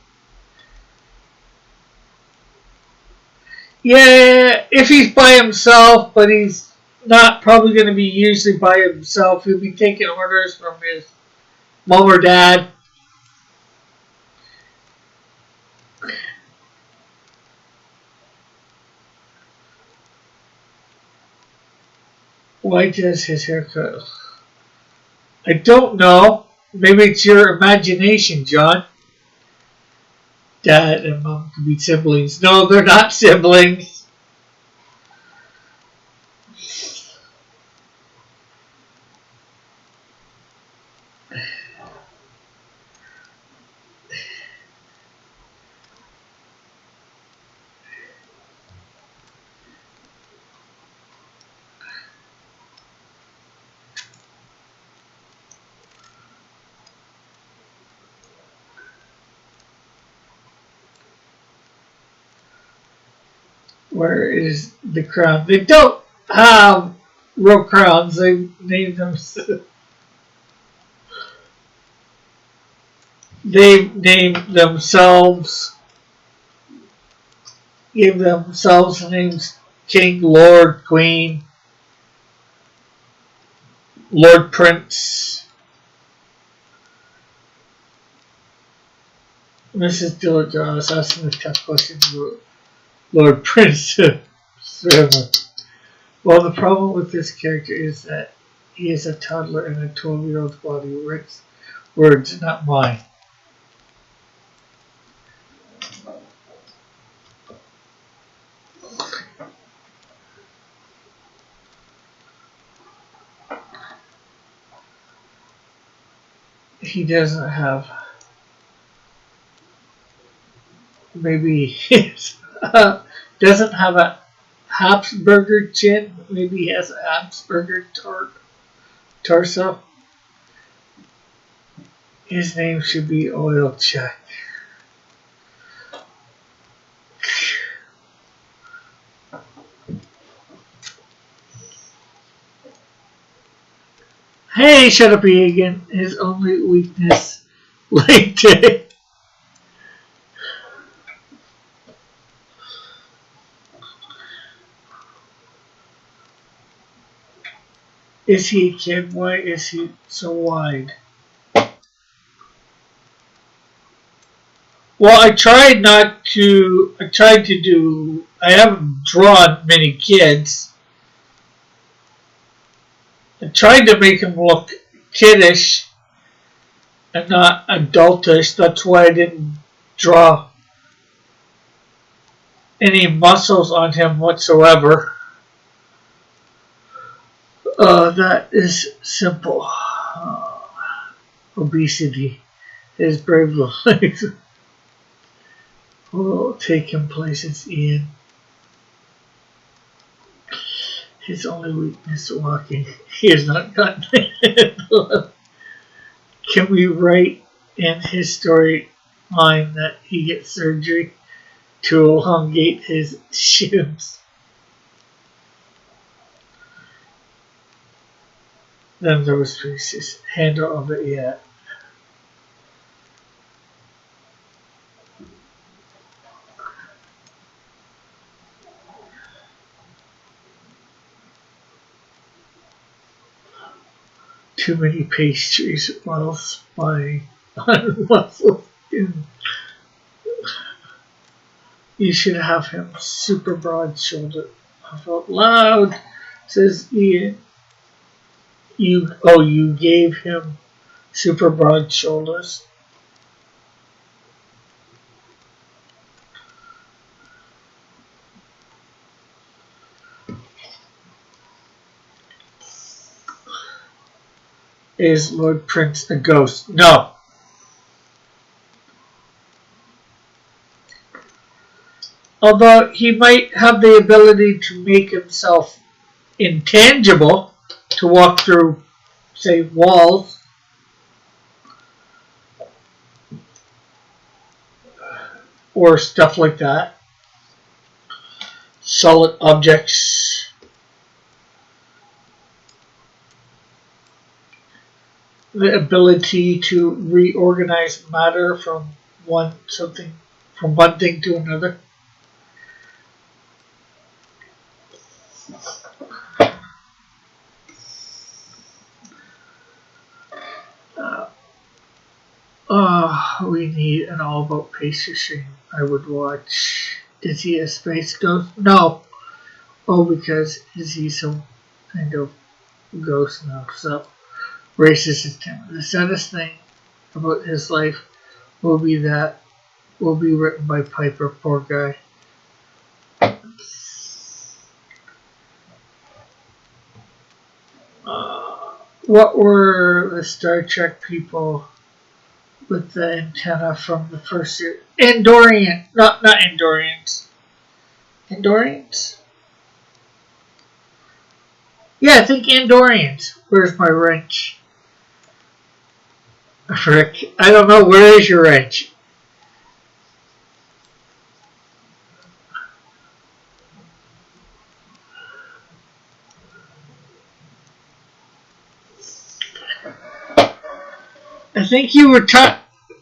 Yeah, if he's by himself, but he's not probably going to be usually by himself. He'll be taking orders from his mom or dad. Why does his haircut? I don't know. Maybe it's your imagination, John. Dad and mom could be siblings. No, they're not siblings. Where is the crown? They don't have real crowns. They named them. They named themselves. Gave themselves the names King, Lord, Queen, Lord Prince. Mrs. Dillard was asking the tough questions about Lord Prince. Well, the problem with this character is that he is a toddler in a 12-year-old's body. Rick's words, not mine. he doesn't have. Maybe he doesn't have a Habsburger chin. Maybe he has a Habsburger torso. His name should be Oil Check. Hey, shut up, Egan. His only weakness, late day. Is he a kid? Why is he so wide? Well, I tried to do, I haven't drawn many kids. I tried to make him look kiddish and not adultish. That's why I didn't draw any muscles on him whatsoever. That is simple. Obesity. His brave little legs will take him places, Ian. His only weakness, walking. He has not gotten it. Can we write in his storyline that he gets surgery to elongate his shins? Then there was Tracy's handle of it yet. Too many pastries while spying on muscles. You should have him super broad shouldered. I felt loud, says Ian. You gave him super broad shoulders. Is Lord Prince a ghost? No. Although he might have the ability to make himself intangible to walk through, say, walls. Or stuff like that. Solid objects. The ability to reorganize matter from one thing to another. We need an all about pastry stream. I would watch. Is he a space ghost? No. Oh, because is he some kind of ghost now? So racist is him. The saddest thing about his life will be written by Piper, poor guy. What were the Star Trek people with the antenna from the first series? Andorian. Not Andorians. Andorians? Yeah, I think Andorians. Where's my wrench? Rick, I don't know. Where is your wrench? I think you were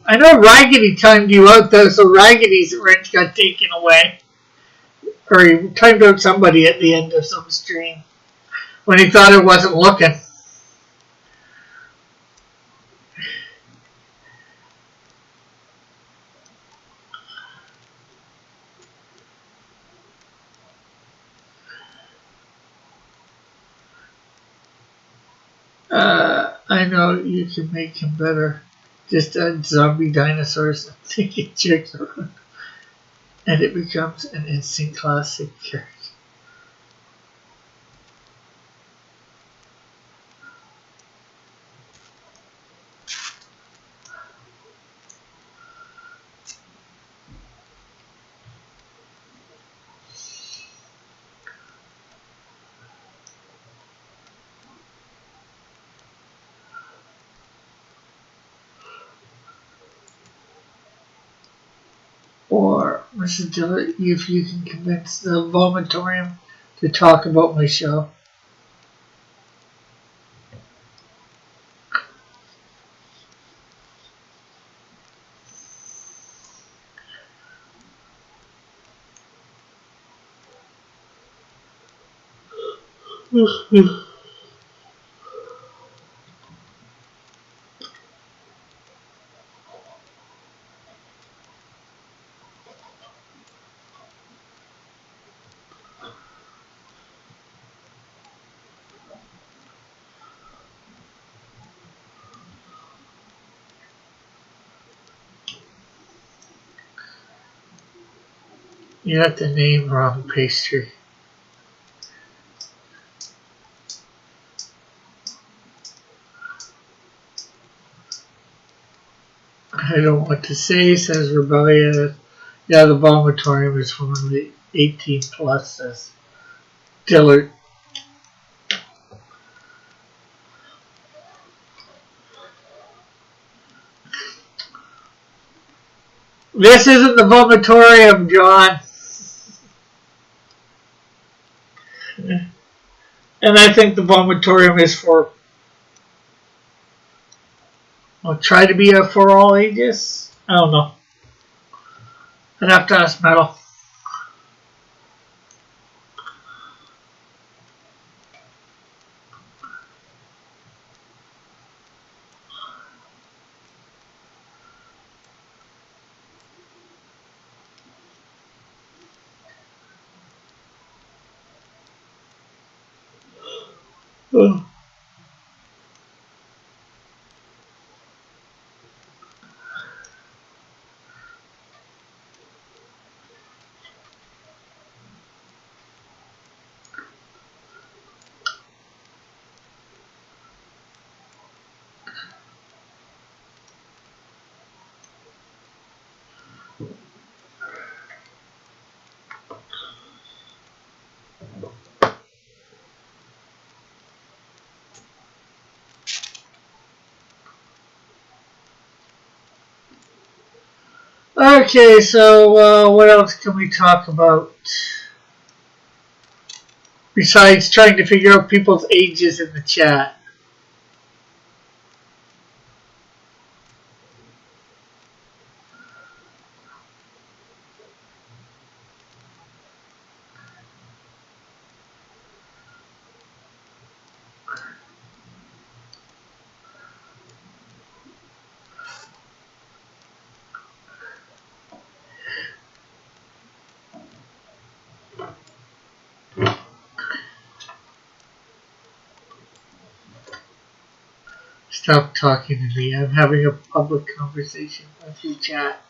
I know Raggedy timed you out though, so Raggedy's wrench got taken away. Or he timed out somebody at the end of some stream when he thought it wasn't looking. I know you can make him better. Just add zombie dinosaurs and take it chicks around. And it becomes an instant classic character. Mrs. Dillard, if you can convince the vomitorium to talk about my show. You got the name wrong, pastry. I don't know what to say, says Rebellia. Yeah, the vomitorium is from the 18 plus, says Dillard. This isn't the vomitorium, John. And I think the vomitorium is for, I'll try to be for all ages. I don't know. I'd have to ask Metal. Oh. Okay, so what else can we talk about? Besides trying to figure out people's ages in the chat. Stop talking to me. I'm having a public conversation with you, chat.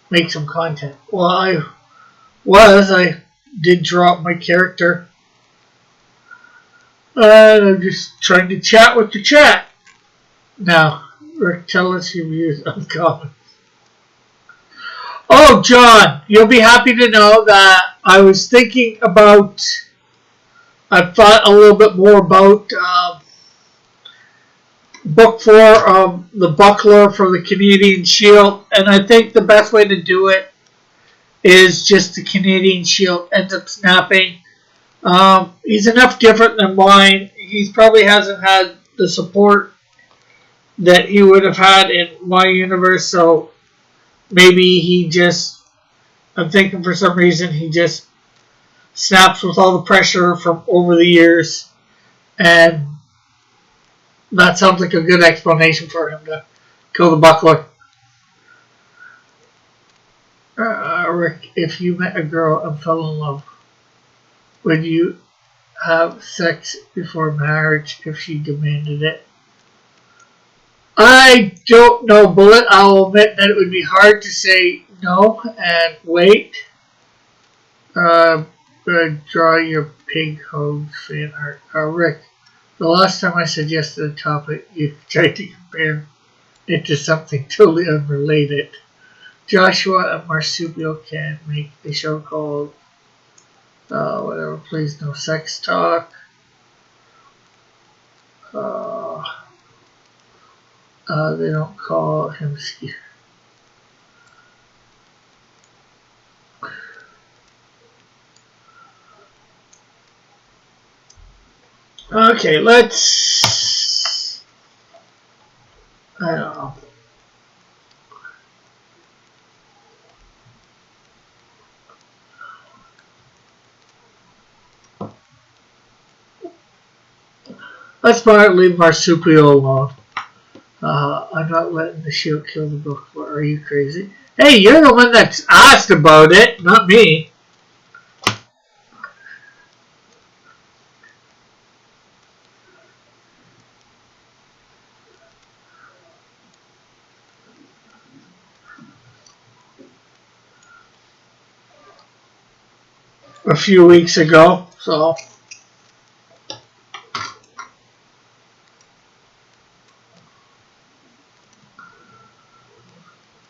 Make some content. Well, I did drop my character. And I'm just trying to chat with the chat. Now, Rick, tell us your views on comments. Oh, John, you'll be happy to know that I was thinking about, I thought a little bit more about book 4, The Buckler for the Canadian Shield, and I think the best way to do it is just the Canadian Shield ends up snapping. He's enough different than mine. He probably hasn't had the support that he would have had in my universe, so maybe he just, I'm thinking for some reason he just snaps with all the pressure from over the years, and that sounds like a good explanation for him to kill the Buckler. Rick, if you met a girl and fell in love, would you have sex before marriage if she demanded it? I don't know, Bullet. I'll admit that it would be hard to say no and wait. Draw your pig hose fan art. Rick, the last time I suggested a topic, you tried to compare it to something totally unrelated. Joshua and Marsupial can make a show called whatever, please no sex talk. They don't call him Okay, let's. I don't know. Let's leave Marsupio alone. I'm not letting the shield kill the buckler. Are you crazy? Hey, you're the one that's asked about it, not me. A few weeks ago, so.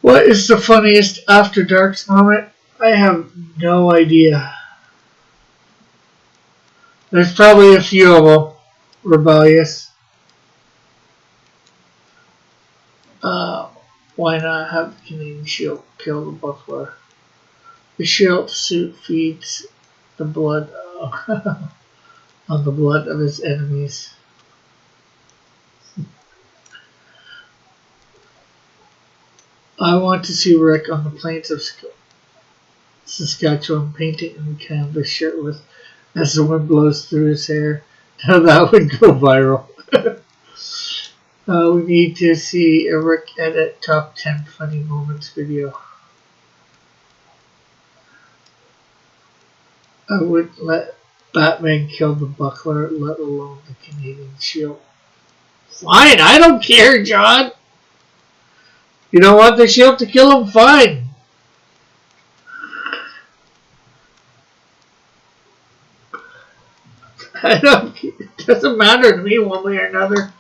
What is the funniest After Darks moment? I have no idea. There's probably a few of them. Rebellious. Why not have the Canadian shield kill the buckler? The shield suit feeds the blood on the blood of his enemies. I want to see Rick on the plains of Saskatchewan painting in the canvas shirtless as the wind blows through his hair. Now that would go viral. We need to see a Rick edit top 10 funny moments video. I wouldn't let Batman kill the buckler, let alone the Canadian shield. Fine, I don't care, John. You don't want the shield to kill him? Fine. I don't. It doesn't matter to me one way or another.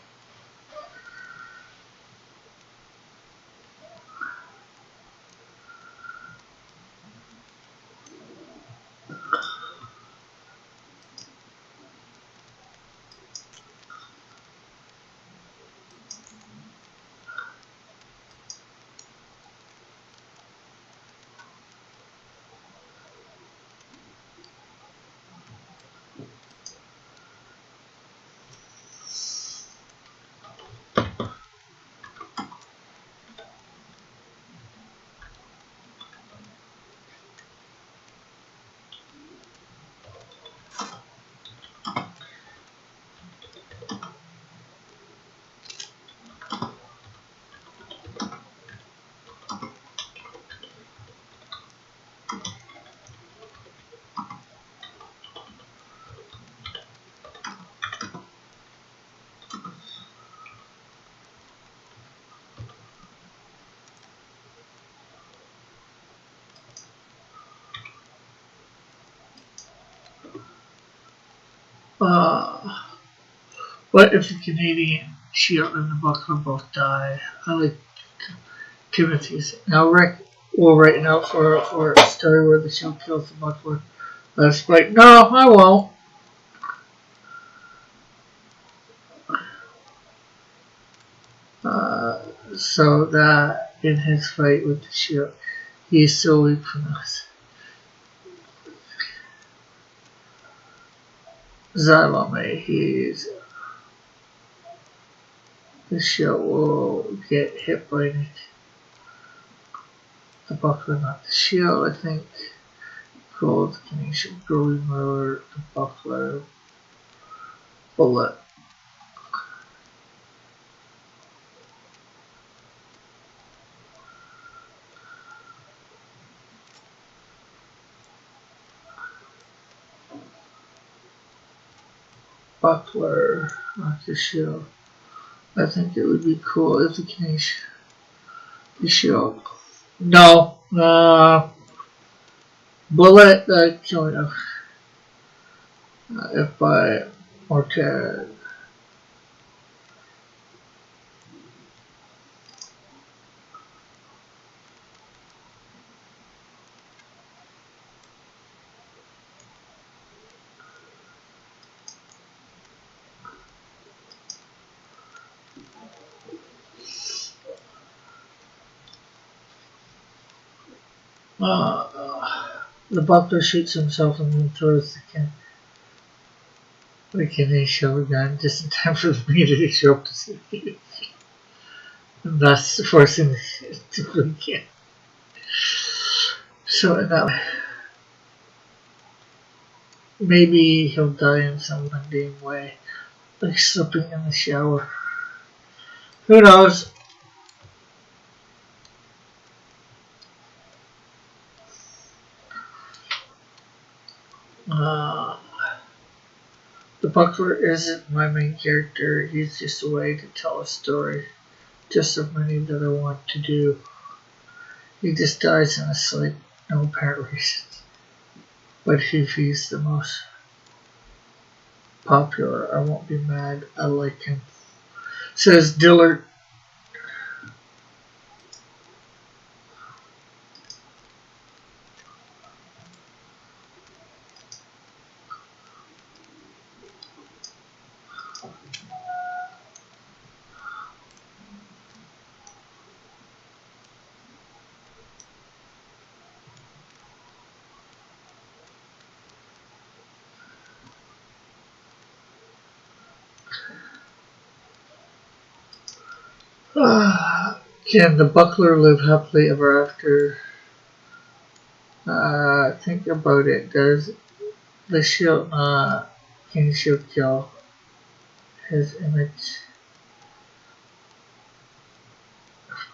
What if the Canadian shield and the buckler both die? I like Timothy's. Now Rick will write it out for a story where the shield kills the buckler. Let's fight. No, I won't. So that in his fight with the shield, he's so weak from us. Zalame, he's the shield will get hit by Nick. The buckler, not the shield, I think. Gold Canadian growing lower, the buckler bullet. Buckler, not the shield. I think it would be cool if the Canadian the shield. No, bullet killing if by Mortad. The buckler shoots himself and then throws the can. Like in a show again, just in time for the media to show up to see it. And thus forcing it to weekend. So in that way, maybe he'll die in some mundane way, like slipping in the shower. Who knows? The Buckler isn't my main character. He's just a way to tell a story. Just of many that I want to do. He just dies in a sleep. No apparent reason. But if he's the most popular, I won't be mad. I like him. Says Dillard. Can the Buckler live happily ever after? Think about it. Does the shield, can the shield kill his image?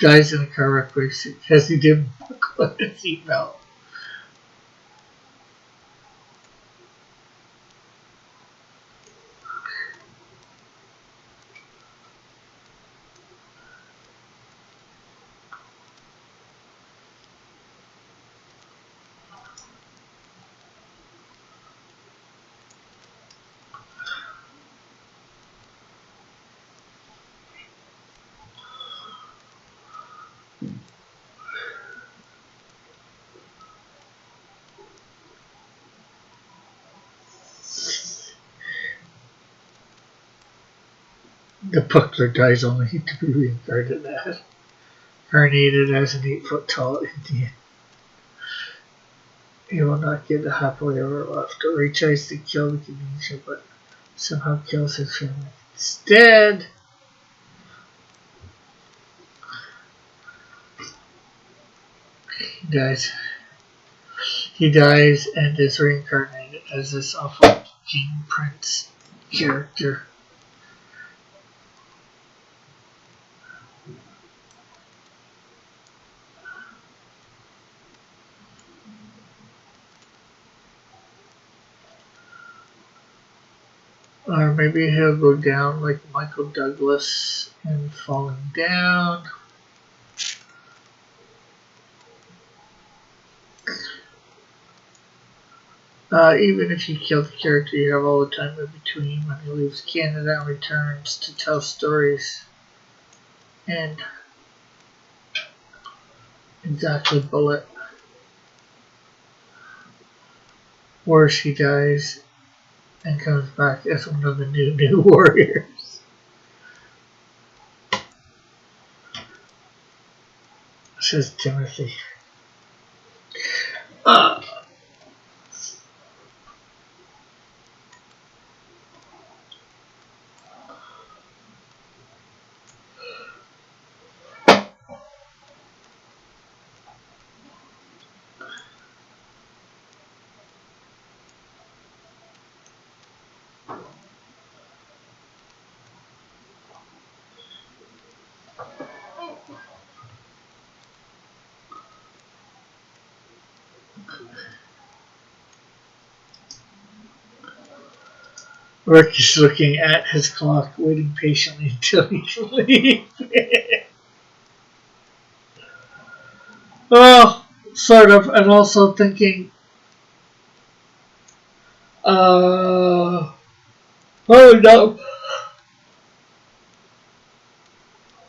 Dies in a car wreck because he didn't buckle his seatbelt. The Buckler dies only to be reincarnated as an 8-foot tall Indian. He will not get the happily ever after. He tries to kill the Ganesha, but somehow kills his family instead. He dies and is reincarnated as this awful King Prince character. Or maybe he'll go down like Michael Douglas in Falling Down. Even if you kill the character, you have all the time in between when he leaves Canada and returns to tell stories. And exactly Bullet. Or she dies and comes back as one of the new warriors. Says Timothy. Rick is looking at his clock, waiting patiently until he can leave. Well, sort of, and also thinking, oh no,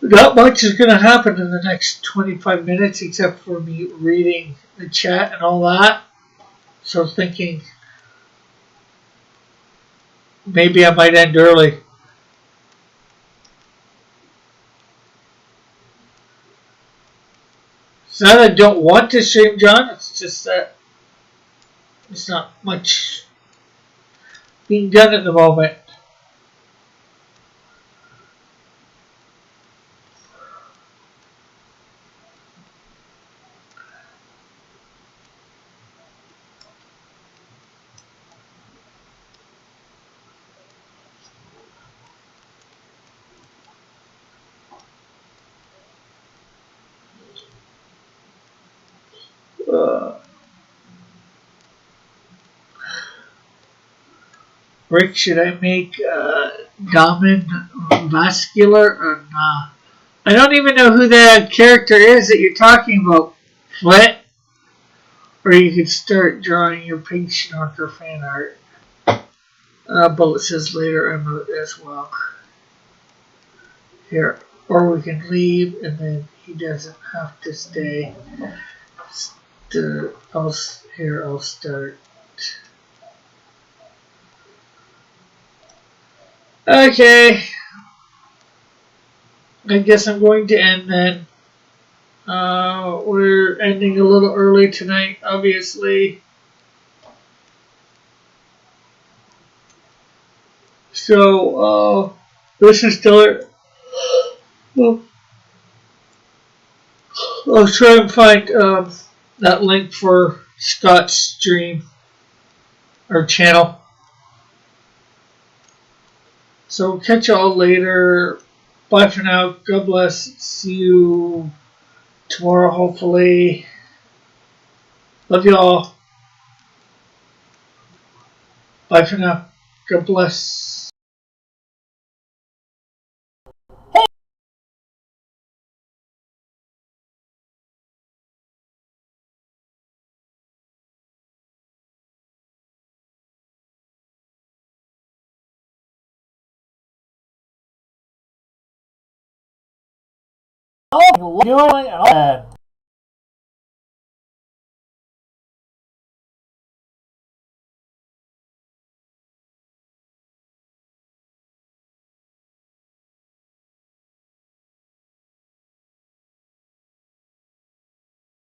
not much is going to happen in the next 25 minutes except for me reading the chat and all that. So thinking, maybe I might end early. It's not that I don't want to stream, John. It's just that there's not much being done at the moment. Rick, should I make Damin vascular or not? I don't even know who that character is that you're talking about, Flint. Or you could start drawing your pink Schnorker fan art. Bullet says later as well. Here. Or we can leave and then he doesn't have to stay. I'll start. Okay. I guess I'm going to end then. We're ending a little early tonight, obviously. So, this is still. I'll try and find that link for Scott's stream or channel. So catch y'all later. Bye for now. God bless. See you tomorrow, hopefully. Love y'all. Bye for now. God bless. Oh, doing